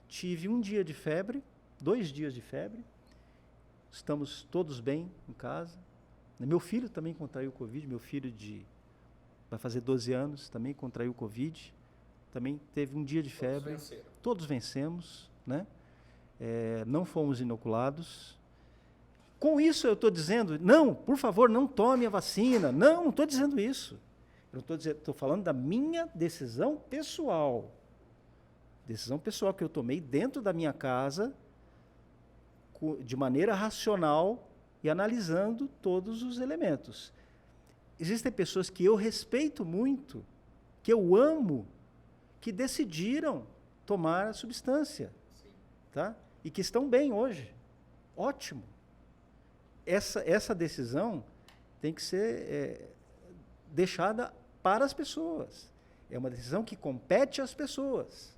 Tive 1 dia de febre, 2 dias de febre, estamos todos bem em casa. Meu filho também contraiu Covid, meu filho vai fazer 12 anos, também contraiu Covid, também teve 1 dia de febre. Todos vencemos, né? Não fomos inoculados. Com isso eu estou dizendo, não, por favor, não tome a vacina. Não estou dizendo isso. Eu estou falando da minha decisão pessoal. Decisão pessoal que eu tomei dentro da minha casa, de maneira racional, e analisando todos os elementos. Existem pessoas que eu respeito muito, que eu amo, que decidiram tomar a substância, tá? E que estão bem hoje. Ótimo. Essa decisão tem que ser deixada para as pessoas. É uma decisão que compete às pessoas.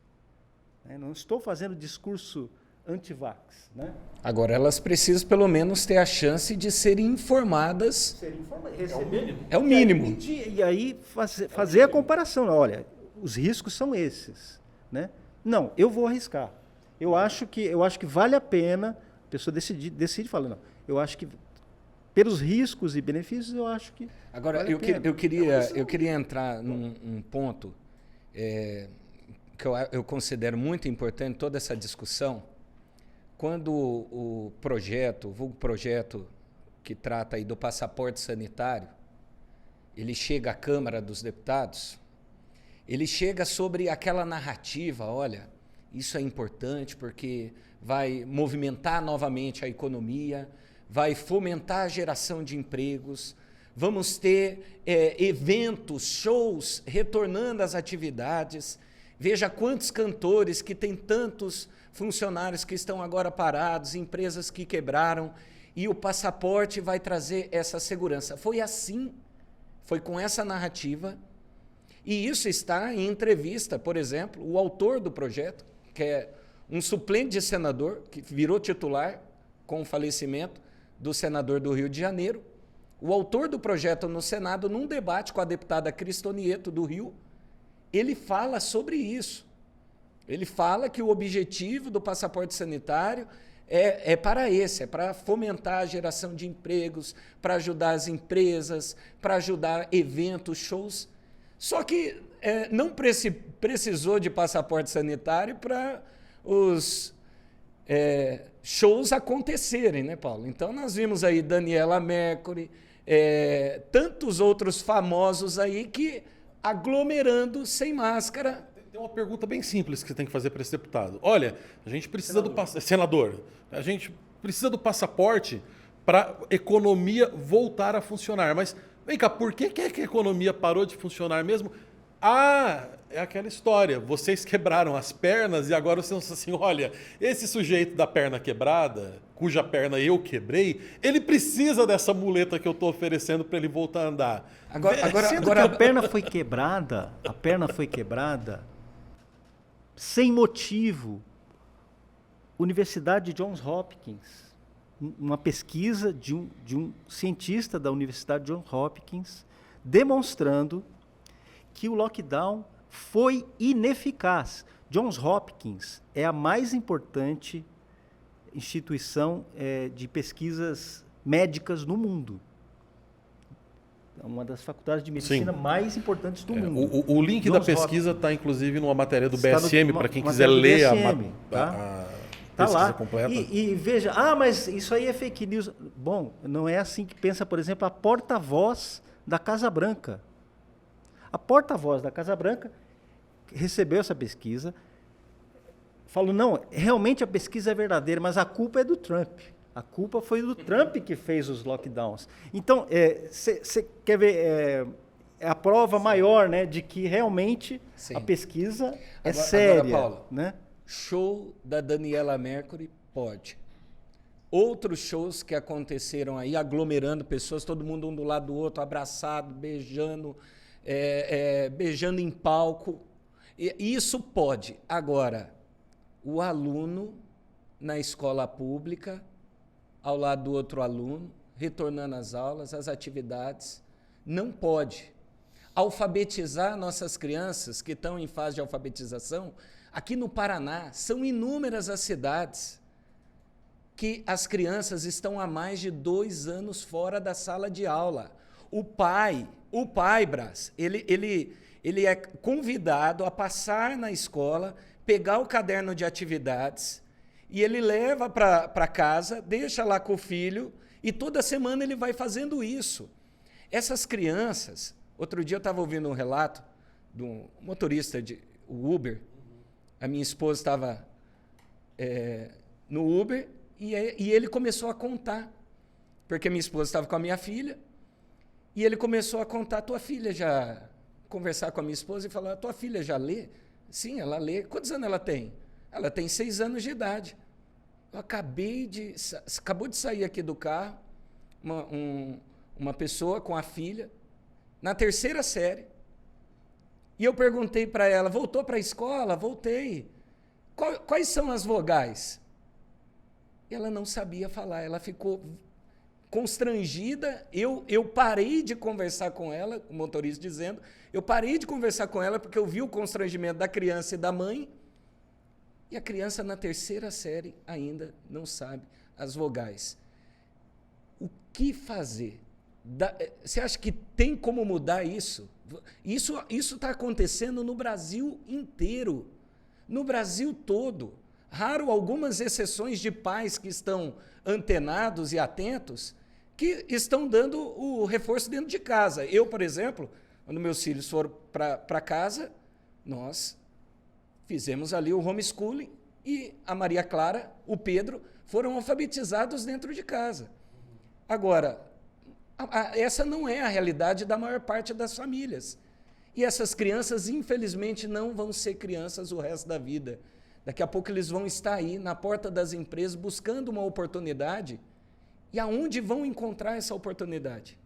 Não estou fazendo discurso anti-vax, né? Agora, elas precisam, pelo menos, ter a chance de serem informadas. É o mínimo. E aí, fazer a comparação. Olha, os riscos são esses, né? Não, eu vou arriscar. Eu acho que vale a pena a pessoa decide falar, não, eu acho que, pelos riscos e benefícios, eu acho que Agora, vale eu queria entrar num ponto que eu considero muito importante, toda essa discussão. Quando o vulgo projeto que trata aí do passaporte sanitário, ele chega à Câmara dos Deputados, ele chega sobre aquela narrativa, olha, isso é importante porque vai movimentar novamente a economia, vai fomentar a geração de empregos, vamos ter eventos, shows, retornando às atividades. Veja quantos cantores que têm tantos funcionários que estão agora parados, empresas que quebraram, e o passaporte vai trazer essa segurança. Foi assim, foi com essa narrativa, e isso está em entrevista, por exemplo, o autor do projeto, que é um suplente de senador, que virou titular com o falecimento do senador do Rio de Janeiro, o autor do projeto no Senado, num debate com a deputada Cristonieto do Rio, ele fala sobre isso. Ele fala que o objetivo do passaporte sanitário é para fomentar a geração de empregos, para ajudar as empresas, para ajudar eventos, shows. Só que não precisou de passaporte sanitário para os shows acontecerem, né, Paulo? Então, nós vimos aí Daniela Mercury, tantos outros famosos aí que aglomerando sem máscara. Tem uma pergunta bem simples que você tem que fazer para esse deputado. Olha, a gente precisa do senador, a gente precisa do passaporte para a economia voltar a funcionar. Mas, vem cá, por que a economia parou de funcionar mesmo? Ah, é aquela história. Vocês quebraram as pernas e agora vocês estão assim, olha, esse sujeito da perna quebrada, cuja perna eu quebrei, ele precisa dessa muleta que eu estou oferecendo para ele voltar a andar. Sendo que a perna foi quebrada sem motivo. Universidade de Johns Hopkins, uma pesquisa de um cientista da Universidade de Johns Hopkins demonstrando que o lockdown foi ineficaz. Johns Hopkins é a mais importante instituição de pesquisas médicas no mundo. É uma das faculdades de medicina mais importantes do mundo. O link Johns da pesquisa está, inclusive, numa matéria do BSM, para quem quiser matéria do ler BSM, a tá pesquisa lá. completa. E veja, mas isso aí é fake news. Bom, não é assim que pensa, por exemplo, a porta-voz da Casa Branca. A porta-voz da Casa Branca recebeu essa pesquisa, falou, não, realmente a pesquisa é verdadeira, mas a culpa é do Trump. A culpa foi do Trump que fez os lockdowns. Então, você quer ver, é a prova maior, né, de que realmente a pesquisa é séria. Agora, Paulo, né? Show da Daniela Mercury, pode. Outros shows que aconteceram aí, aglomerando pessoas, todo mundo um do lado do outro, abraçado, beijando, beijando em palco. Isso pode. Agora, o aluno na escola pública, ao lado do outro aluno, retornando às aulas, às atividades, não pode. Alfabetizar nossas crianças que estão em fase de alfabetização, aqui no Paraná, são inúmeras as cidades que as crianças estão há mais de 2 anos fora da sala de aula. O pai, Brás, ele é convidado a passar na escola, pegar o caderno de atividades e ele leva para casa, deixa lá com o filho e toda semana ele vai fazendo isso. Essas crianças, outro dia eu estava ouvindo um relato de um motorista de Uber, a minha esposa estava no Uber e ele começou a contar, porque minha esposa estava com a minha filha e ele começou a contar, tua filha já... Conversar com a minha esposa e falar, tua filha já lê? Sim, ela lê. Quantos anos ela tem? Ela tem 6 anos de idade. Eu acabou de sair aqui do carro, uma pessoa com a filha, na 3ª série. E eu perguntei para ela, voltou para a escola? Voltei. Quais são as vogais? E ela não sabia falar, ela ficou constrangida. Eu parei de conversar com ela, o motorista dizendo, eu parei de conversar com ela porque eu vi o constrangimento da criança e da mãe, e a criança na 3ª série ainda não sabe as vogais. O que fazer? Você acha que tem como mudar isso? Isso está acontecendo no Brasil inteiro, no Brasil todo. Raro algumas exceções de pais que estão antenados e atentos, que estão dando o reforço dentro de casa. Eu, por exemplo, quando meus filhos foram para casa, nós fizemos ali o homeschooling e a Maria Clara, o Pedro, foram alfabetizados dentro de casa. Agora, essa não é a realidade da maior parte das famílias. E essas crianças, infelizmente, não vão ser crianças o resto da vida. Daqui a pouco eles vão estar aí na porta das empresas buscando uma oportunidade. E aonde vão encontrar essa oportunidade?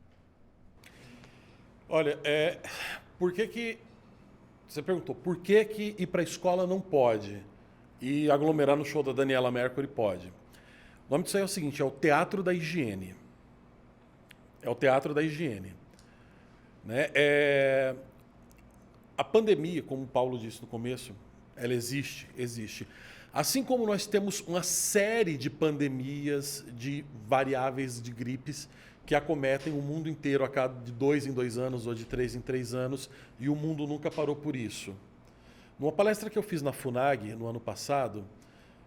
Olha, por que você perguntou, por que ir para a escola não pode e aglomerar no show da Daniela Mercury pode? O nome disso aí é o seguinte, é o teatro da higiene. É o teatro da higiene. Né? A pandemia, como o Paulo disse no começo, ela existe. Assim como nós temos uma série de pandemias, de variáveis de gripes que acometem o mundo inteiro a cada de 2 em 2 anos ou de 3 em 3 anos, e o mundo nunca parou por isso. Numa palestra que eu fiz na FUNAG no ano passado,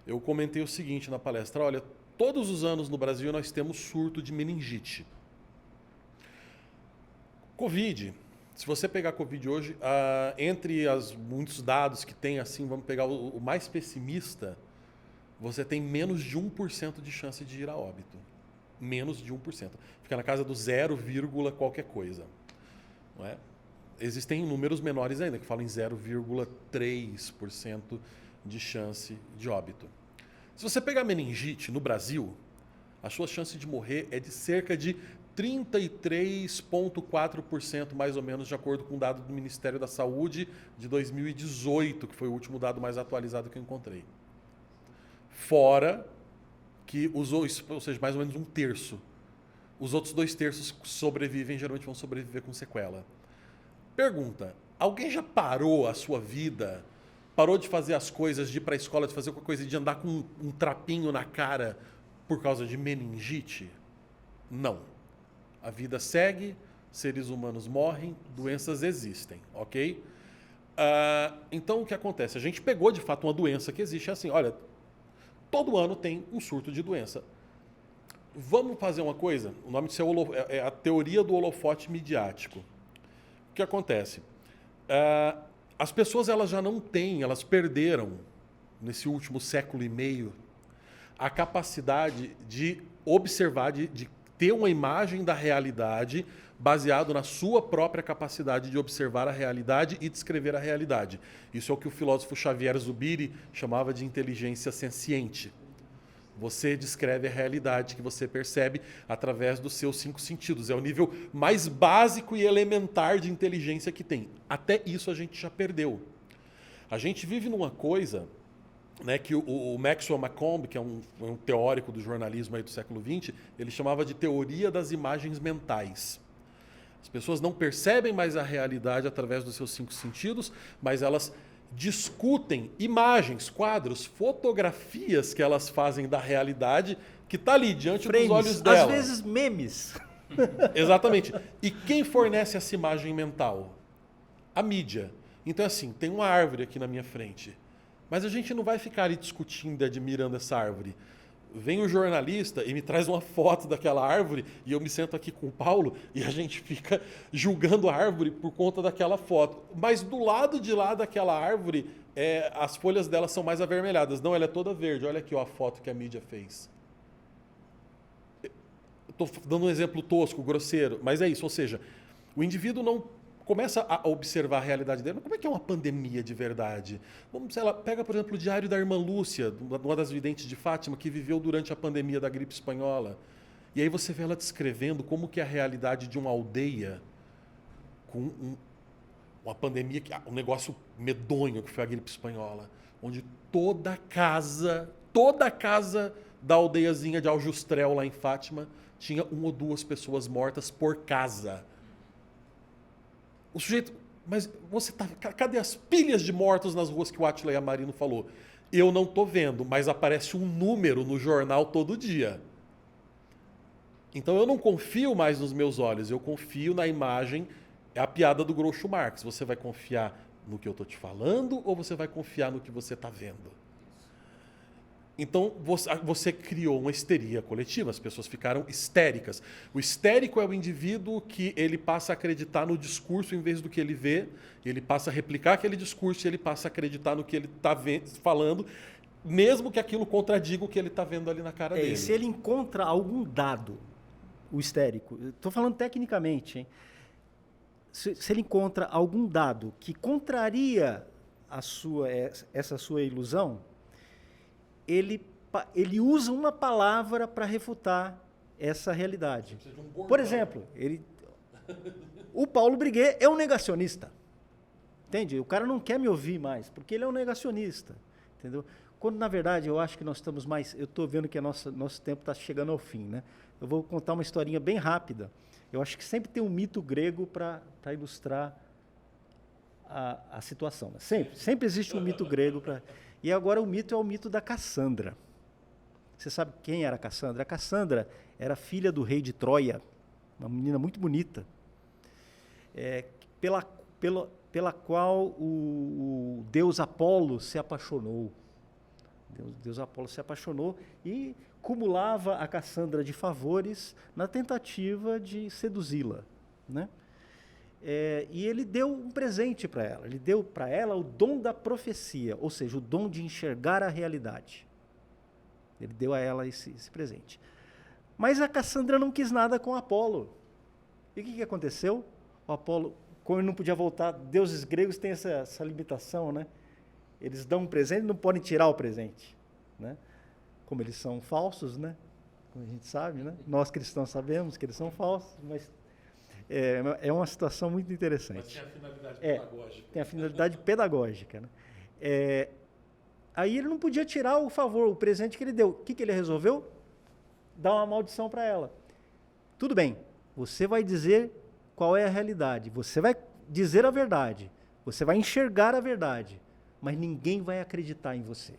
eu comentei o seguinte na palestra, olha, todos os anos no Brasil nós temos surto de meningite. Covid, Se você pegar a Covid hoje, entre muitos dados que tem, assim, vamos pegar o mais pessimista, você tem menos de 1% de chance de ir a óbito. Menos de 1%. Fica na casa do 0, qualquer coisa. Não é? Existem números menores ainda, que falam em 0,3% de chance de óbito. Se você pegar meningite no Brasil, a sua chance de morrer é de cerca de 33,4%, mais ou menos, de acordo com o dado do Ministério da Saúde de 2018, que foi o último dado mais atualizado que eu encontrei. Fora que ou seja, mais ou menos 1/3. Os outros 2/3 sobrevivem, geralmente vão sobreviver com sequela. Pergunta: alguém já parou a sua vida, parou de fazer as coisas, de ir para a escola, de fazer qualquer coisa, de andar com um trapinho na cara por causa de meningite? Não. A vida segue, seres humanos morrem, doenças existem, ok? Então, o que acontece? A gente pegou, de fato, uma doença que existe, assim, olha, todo ano tem um surto de doença. Vamos fazer uma coisa? O nome disso é a teoria do holofote midiático. O que acontece? As pessoas elas já não têm, elas perderam, nesse último século e meio, a capacidade de observar, de ter uma imagem da realidade baseado na sua própria capacidade de observar a realidade e descrever a realidade. Isso é o que o filósofo Xavier Zubiri chamava de inteligência senciente. Você descreve a realidade que você percebe através dos seus 5 sentidos. É o nível mais básico e elementar de inteligência que tem. Até isso a gente já perdeu. A gente vive numa coisa, né, que o Maxwell Macomb, que é um teórico do jornalismo aí do século XX, ele chamava de teoria das imagens mentais. As pessoas não percebem mais a realidade através dos seus 5 sentidos, mas elas discutem imagens, quadros, fotografias que elas fazem da realidade que está ali diante dos olhos dela. Às vezes memes. Exatamente. E quem fornece essa imagem mental? A mídia. Então, assim, tem uma árvore aqui na minha frente. Mas a gente não vai ficar ali discutindo e admirando essa árvore. Vem o jornalista e me traz uma foto daquela árvore e eu me sento aqui com o Paulo e a gente fica julgando a árvore por conta daquela foto. Mas do lado de lá daquela árvore, as folhas dela são mais avermelhadas. Não, ela é toda verde. Olha aqui ó, a foto que a mídia fez. Estou dando um exemplo tosco, grosseiro, mas é isso. Ou seja, o indivíduo não começa a observar a realidade dele. Mas como é que é uma pandemia de verdade? Vamos, sei lá, pega, por exemplo, o diário da irmã Lúcia, uma das videntes de Fátima, que viveu durante a pandemia da gripe espanhola. E aí você vê ela descrevendo como que é a realidade de uma aldeia com uma pandemia, um negócio medonho que foi a gripe espanhola, onde toda casa da aldeiazinha de Aljustrel, lá em Fátima, tinha 1 ou 2 pessoas mortas por casa. O sujeito, mas você tá, cadê as pilhas de mortos nas ruas que o Átila Yamarino falou? Eu não estou vendo, mas aparece um número no jornal todo dia. Então eu não confio mais nos meus olhos, eu confio na imagem. É a piada do Groucho Marx. Você vai confiar no que eu estou te falando ou você vai confiar no que você está vendo? Então, você criou uma histeria coletiva, as pessoas ficaram histéricas. O histérico é o indivíduo que ele passa a acreditar no discurso em vez do que ele vê, ele passa a replicar aquele discurso e ele passa a acreditar no que ele está falando, mesmo que aquilo contradiga o que ele está vendo ali na cara dele. E se ele encontra algum dado, o histérico, estou falando tecnicamente, hein? Se ele encontra algum dado que contraria essa sua ilusão, ele usa uma palavra para refutar essa realidade. Por exemplo, o Paulo Briguet é um negacionista. Entende? O cara não quer me ouvir mais, porque ele é um negacionista. Entendeu? Quando, na verdade, eu acho que nós estamos mais... Eu estou vendo que nosso tempo está chegando ao fim. Né? Eu vou contar uma historinha bem rápida. Eu acho que sempre tem um mito grego para ilustrar a situação. Né? Sempre existe um mito grego para... E agora o mito é o mito da Cassandra. Você sabe quem era a Cassandra? A Cassandra era filha do rei de Troia, uma menina muito bonita, pela qual o deus Apolo se apaixonou. Deus Apolo se apaixonou e cumulava a Cassandra de favores na tentativa de seduzi-la. Né? E ele deu um presente para ela. Ele deu para ela o dom da profecia, ou seja, o dom de enxergar a realidade. Ele deu a ela esse presente. Mas a Cassandra não quis nada com Apolo. E o que aconteceu? O Apolo, como ele não podia voltar, deuses gregos têm essa limitação, né? Eles dão um presente e não podem tirar o presente, né? Como eles são falsos, né? Como a gente sabe, né? Nós cristãos sabemos que eles são falsos, mas é uma situação muito interessante. Mas tem a finalidade pedagógica. Tem a finalidade pedagógica, né? Aí ele não podia tirar o favor, o presente que ele deu. O que ele resolveu? Dar uma maldição para ela. Tudo bem, você vai dizer qual é a realidade, você vai dizer a verdade, você vai enxergar a verdade, mas ninguém vai acreditar em você.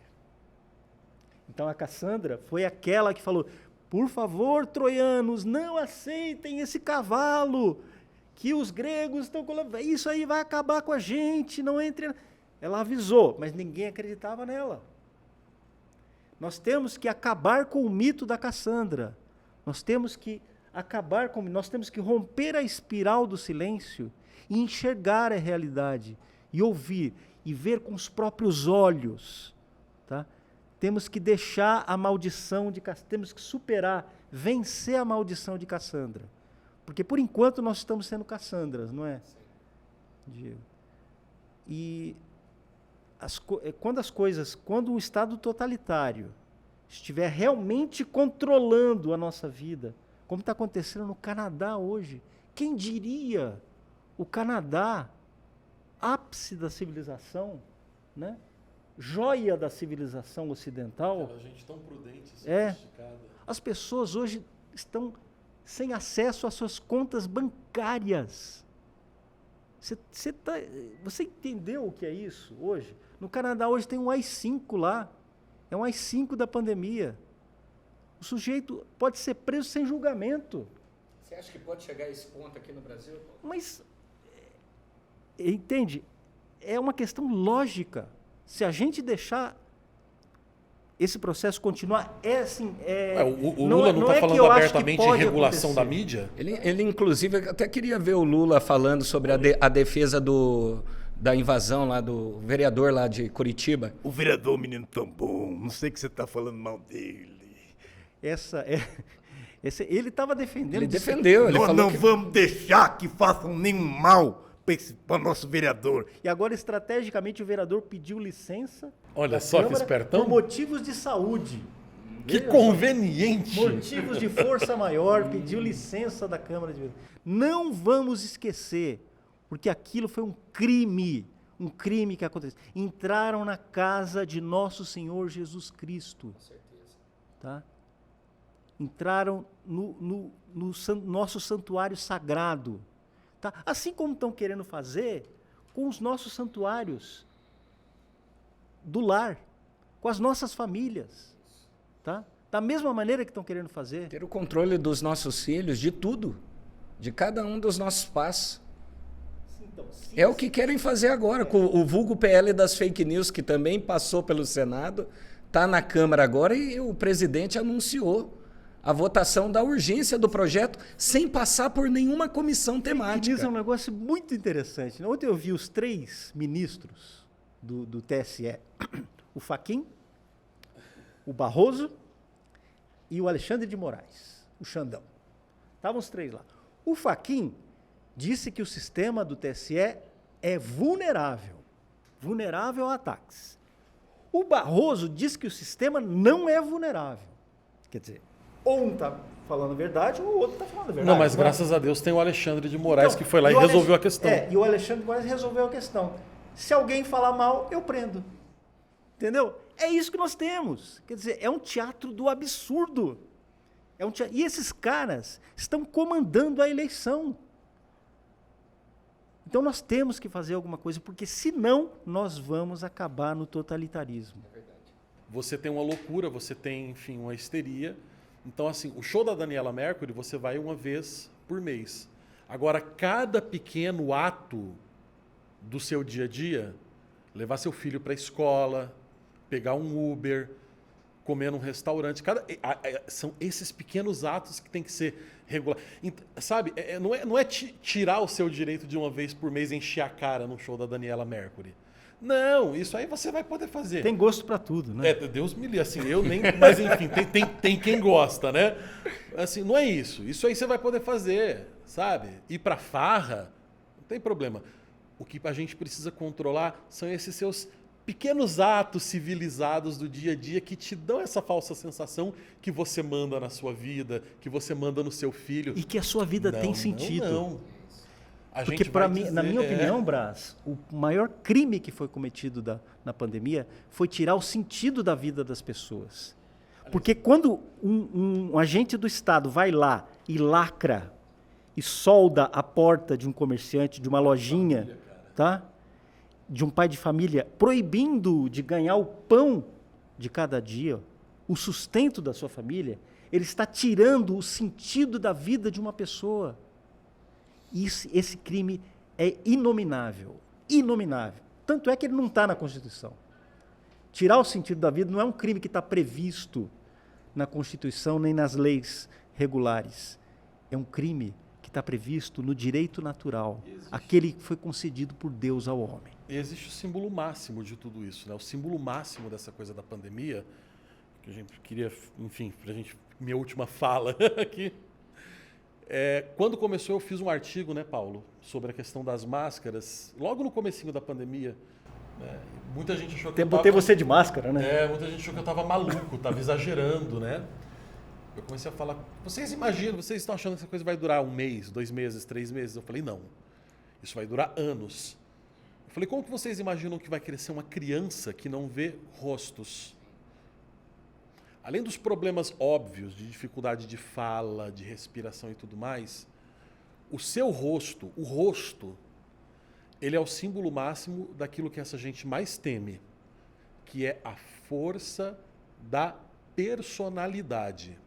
Então a Cassandra foi aquela que falou: por favor, troianos, não aceitem esse cavalo que os gregos estão colocando, isso aí vai acabar com a gente, não entre... Ela avisou, mas ninguém acreditava nela. Nós temos que acabar com o mito da Cassandra. Nós temos que romper a espiral do silêncio e enxergar a realidade, e ouvir, e ver com os próprios olhos. Tá? Temos que deixar a maldição de Cassandra, temos que superar, vencer a maldição de Cassandra. Porque, por enquanto, nós estamos sendo Cassandras, não é? Diego. E quando um Estado totalitário estiver realmente controlando a nossa vida, como está acontecendo no Canadá hoje, quem diria o Canadá, ápice da civilização, né? Joia da civilização ocidental. Aquela gente tão prudente, sofisticada. As pessoas hoje estão sem acesso às suas contas bancárias. Você entendeu o que é isso hoje? No Canadá hoje tem um AI-5 lá. É um AI-5 da pandemia. O sujeito pode ser preso sem julgamento. Você acha que pode chegar a esse ponto aqui no Brasil? Mas, entende? É uma questão lógica. Se a gente deixar esse processo continuar, o Lula não está falando abertamente de regulação da mídia? Ele, inclusive, até queria ver o Lula falando sobre a defesa da invasão lá do vereador lá de Curitiba. O vereador, menino tão bom, não sei que você está falando mal dele. Ele estava defendendo... Ele defendeu. Nós não vamos deixar que façam nenhum mal para o nosso vereador. E agora, estrategicamente, o vereador pediu licença. Olha só que espertão. Por motivos de saúde. Que conveniente. Motivos de força maior, pediu licença da Câmara de Vereadores. Não vamos esquecer, porque aquilo foi um crime que aconteceu. Entraram na casa de nosso Senhor Jesus Cristo. Com certeza. Tá? Entraram no nosso santuário sagrado. Tá? Assim como estão querendo fazer com os nossos santuários do lar, com as nossas famílias. Tá? Da mesma maneira que estão querendo fazer. Ter o controle dos nossos filhos, de tudo, de cada um dos nossos passos. Então, é o que querem fazer agora, com o vulgo PL das fake news, que também passou pelo Senado, está na Câmara agora, e o presidente anunciou a votação da urgência do projeto sem passar por nenhuma comissão temática. Isso é um negócio muito interessante. Ontem eu vi os 3 ministros do TSE, o Fachin, o Barroso e o Alexandre de Moraes, o Xandão. Estavam os 3 lá. O Fachin disse que o sistema do TSE é vulnerável a ataques. O Barroso disse que o sistema não é vulnerável. Quer dizer, ou um está falando a verdade, ou o outro está falando a verdade. Não, mas graças a Deus tem o Alexandre de Moraes que foi lá e resolveu a questão. E o Alexandre de Moraes resolveu a questão. Se alguém falar mal, eu prendo. Entendeu? É isso que nós temos. Quer dizer, é um teatro do absurdo. E esses caras estão comandando a eleição. Então nós temos que fazer alguma coisa, porque senão nós vamos acabar no totalitarismo. É verdade. Você tem uma loucura, você tem, enfim, uma histeria. Então, assim, o show da Daniela Mercury, você vai uma vez por mês. Agora, cada pequeno ato do seu dia a dia, levar seu filho para a escola, pegar um Uber, comer num restaurante. São esses pequenos atos que tem que ser regular. Sabe, não é tirar o seu direito de uma vez por mês encher a cara no show da Daniela Mercury. Não, isso aí você vai poder fazer. Tem gosto para tudo, né? Deus me livre, assim, eu nem... Mas enfim, tem quem gosta, né? Assim, não é isso. Isso aí você vai poder fazer, sabe? Ir pra farra, não tem problema. O que a gente precisa controlar são esses seus pequenos atos civilizados do dia a dia que te dão essa falsa sensação que você manda na sua vida, que você manda no seu filho. E que a sua vida tem sentido. Não. Porque, na minha opinião, Brás, o maior crime que foi cometido na pandemia foi tirar o sentido da vida das pessoas. Porque quando um agente do Estado vai lá e lacra e solda a porta de um comerciante, de uma lojinha, tá? De um pai de família, proibindo de ganhar o pão de cada dia, o sustento da sua família, ele está tirando o sentido da vida de uma pessoa. Esse crime é inominável. Inominável. Tanto é que ele não está na Constituição. Tirar o sentido da vida não é um crime que está previsto na Constituição nem nas leis regulares. É um crime que está previsto no direito natural, aquele que foi concedido por Deus ao homem. E existe o símbolo máximo de tudo isso, né? O símbolo máximo dessa coisa da pandemia, que a gente queria, enfim, minha última fala aqui. Quando começou, eu fiz um artigo, né, Paulo, sobre a questão das máscaras, logo no comecinho da pandemia. Né? Muita gente achou que Botei você de máscara, né? Muita gente achou que eu estava maluco, estava exagerando, né? Eu comecei a falar, vocês estão achando que essa coisa vai durar 1 mês, 2 meses, 3 meses? Eu falei, não, isso vai durar anos. Eu falei, como que vocês imaginam que vai crescer uma criança que não vê rostos? Além dos problemas óbvios de dificuldade de fala, de respiração e tudo mais, o seu rosto, ele é o símbolo máximo daquilo que essa gente mais teme, que é a força da personalidade.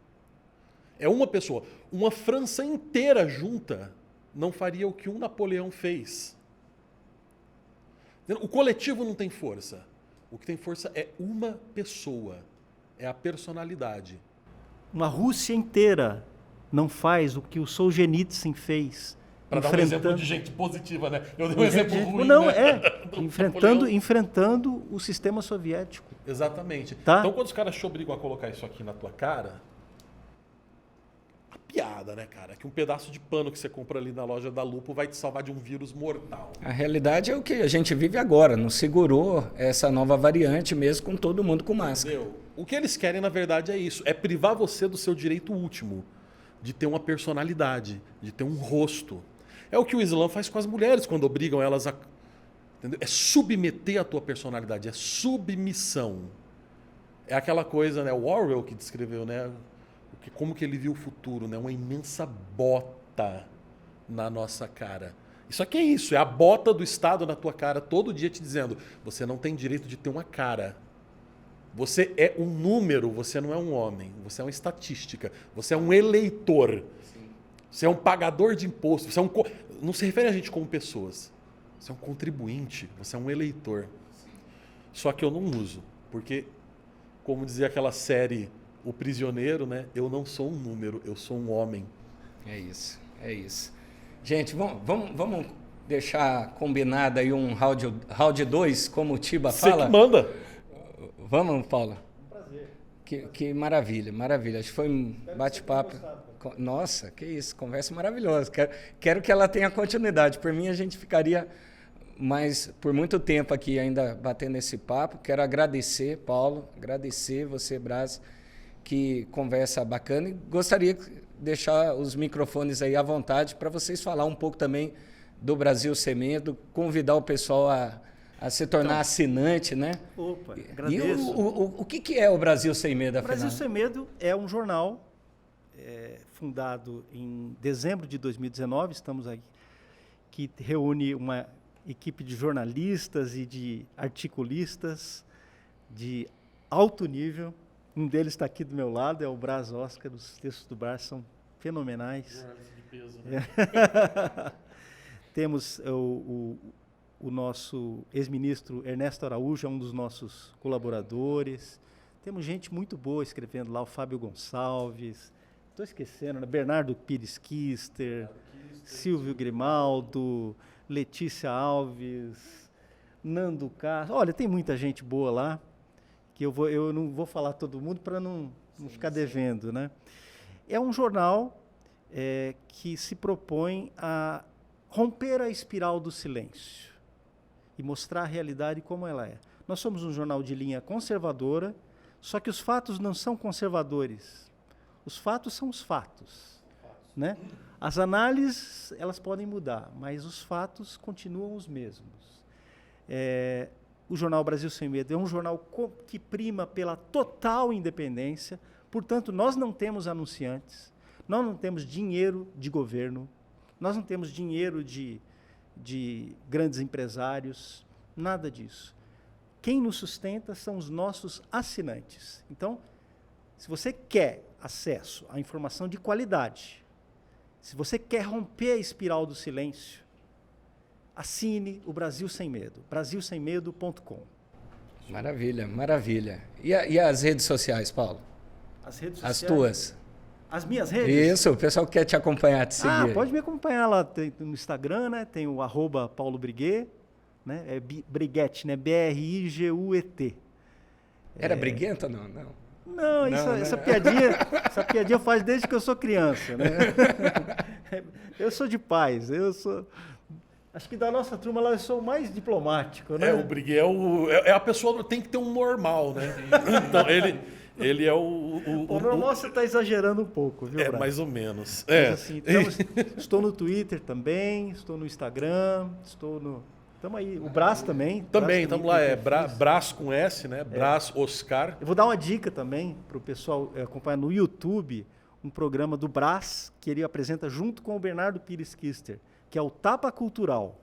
É uma pessoa. Uma França inteira junta não faria o que um Napoleão fez. O coletivo não tem força. O que tem força é uma pessoa. É a personalidade. Uma Rússia inteira não faz o que o Solzhenitsyn fez. Para dar um exemplo de gente positiva, né? Eu dei um exemplo ruim, não, né? enfrentando o sistema soviético. Exatamente. Tá? Então, quando os caras te obrigam a colocar isso aqui na tua cara, a piada, né, cara? Que um pedaço de pano que você compra ali na loja da Lupo vai te salvar de um vírus mortal. A realidade é o que a gente vive agora. Não segurou essa nova variante mesmo com todo mundo com máscara. Entendeu? O que eles querem, na verdade, é isso. É privar você do seu direito último. De ter uma personalidade. De ter um rosto. É o que o Islã faz com as mulheres quando obrigam elas a... Entendeu? É submeter a tua personalidade. É submissão. É aquela coisa, né? O Orwell que descreveu, né? Como que ele viu o futuro, né? Uma imensa bota na nossa cara. Isso aqui é isso. É a bota do Estado na tua cara todo dia te dizendo você não tem direito de ter uma cara. Você é um número, você não é um homem. Você é uma estatística. Você é um eleitor. Sim. Você é um pagador de imposto. Você é não se refere a gente como pessoas. Você é um contribuinte. Você é um eleitor. Sim. Só que eu não uso. Porque, como dizia aquela série O Prisioneiro, né? Eu não sou um número, eu sou um homem. É isso, é isso. Gente, vamos deixar combinado aí um round 2, como o Tiba fala? Você que manda. Vamos, Paulo? Um prazer. Que maravilha, maravilha. Acho que foi um bate-papo. Nossa, que isso, conversa maravilhosa. Quero que ela tenha continuidade. Por mim, a gente ficaria por muito tempo aqui ainda batendo esse papo. Quero agradecer, Paulo, agradecer você, Brás, que conversa bacana. E gostaria de deixar os microfones aí à vontade para vocês falar um pouco também do Brasil Sem Medo, convidar o pessoal a se tornar assinante, né? Opa, agradeço. E o que é o Brasil Sem Medo, afinal? O Brasil Sem Medo é um jornal fundado em dezembro de 2019, estamos aqui, que reúne uma equipe de jornalistas e de articulistas de alto nível. Um deles está aqui do meu lado, é o Brás Oscar. Os textos do Brás são fenomenais. Jornalista de peso, né? Temos o nosso ex-ministro Ernesto Araújo, é um dos nossos colaboradores. Temos gente muito boa escrevendo lá, o Fábio Gonçalves, estou esquecendo, né? Bernardo Pires Kister, Silvio Grimaldo, Letícia Alves, Nando Castro. Olha, tem muita gente boa lá, que eu não vou falar todo mundo para não ficar devendo, né? É um jornal que se propõe a romper a espiral do silêncio e mostrar a realidade como ela é. Nós somos um jornal de linha conservadora, só que os fatos não são conservadores. Os fatos são os fatos, né? As análises, elas podem mudar, mas os fatos continuam os mesmos. O jornal Brasil Sem Medo é um jornal que prima pela total independência, portanto, nós não temos anunciantes, nós não temos dinheiro de governo, nós não temos dinheiro de grandes empresários, nada disso. Quem nos sustenta são os nossos assinantes. Então, se você quer acesso à informação de qualidade, se você quer romper a espiral do silêncio, assine o Brasil Sem Medo, brasilsemmedo.com. Maravilha, maravilha. E as redes sociais, Paulo? As redes sociais? As tuas? As minhas redes? Isso, o pessoal que quer te acompanhar, te seguir. Pode me acompanhar lá no Instagram, né? Tem o @paulobriguet, né? É Briguet, né? BRIGUET. Era briguenta ou não? Não, essa piadinha faz desde que eu sou criança, né? Eu sou de paz, acho que da nossa turma lá eu sou o mais diplomático, né? O Briguet é a pessoa, tem que ter um normal, né? Então, ele é o normal você está exagerando um pouco, viu, Brás? Mais ou menos. Mas, assim, estou no Twitter também, estou no Instagram, estamos aí. O Brás também. Também, estamos lá. Brás com S, né? Brás Oscar. Eu vou dar uma dica também para o pessoal acompanhar no YouTube um programa do Brás, que ele apresenta junto com o Bernardo Pires Kister, que é o Tapa Cultural.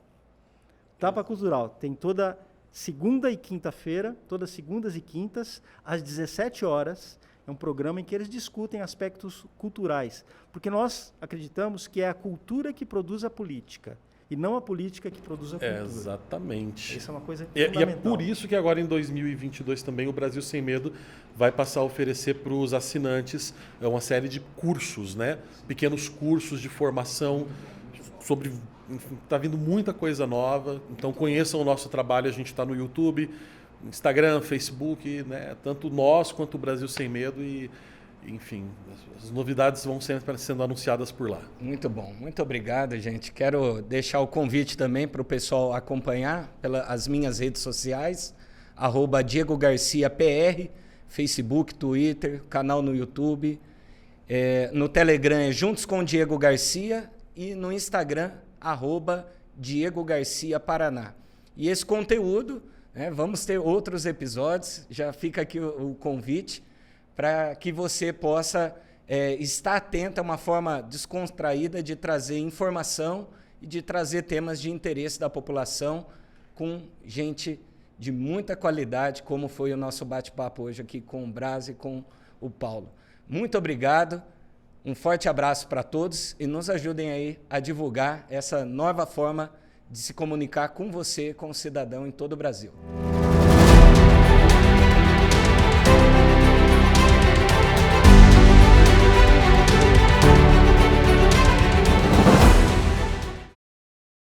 Tapa Cultural tem toda segunda e quinta-feira, todas segundas e quintas, às 17 horas. É um programa em que eles discutem aspectos culturais, porque nós acreditamos que é a cultura que produz a política, e não a política que produz a cultura. Exatamente. Isso é uma coisa fundamental. E é por isso que agora em 2022 também o Brasil Sem Medo vai passar a oferecer para os assinantes uma série de cursos, né? Pequenos cursos de formação sobre... Está vindo muita coisa nova, então conheçam o nosso trabalho, a gente está no YouTube, Instagram, Facebook, né? Tanto nós quanto o Brasil Sem Medo e, enfim, as novidades vão sempre sendo anunciadas por lá. Muito bom, muito obrigado, gente. Quero deixar o convite também para o pessoal acompanhar pelas minhas redes sociais, @DiegoGarciaPR, Facebook, Twitter, canal no YouTube, no Telegram é Juntos com Diego Garcia e no Instagram @Diego Garcia Paraná. E esse conteúdo, né, vamos ter outros episódios, já fica aqui o convite para que você possa estar atento a uma forma descontraída de trazer informação e de trazer temas de interesse da população com gente de muita qualidade, como foi o nosso bate-papo hoje aqui com o Brás e com o Paulo. Muito obrigado. Um forte abraço para todos e nos ajudem aí a divulgar essa nova forma de se comunicar com você, com o cidadão em todo o Brasil.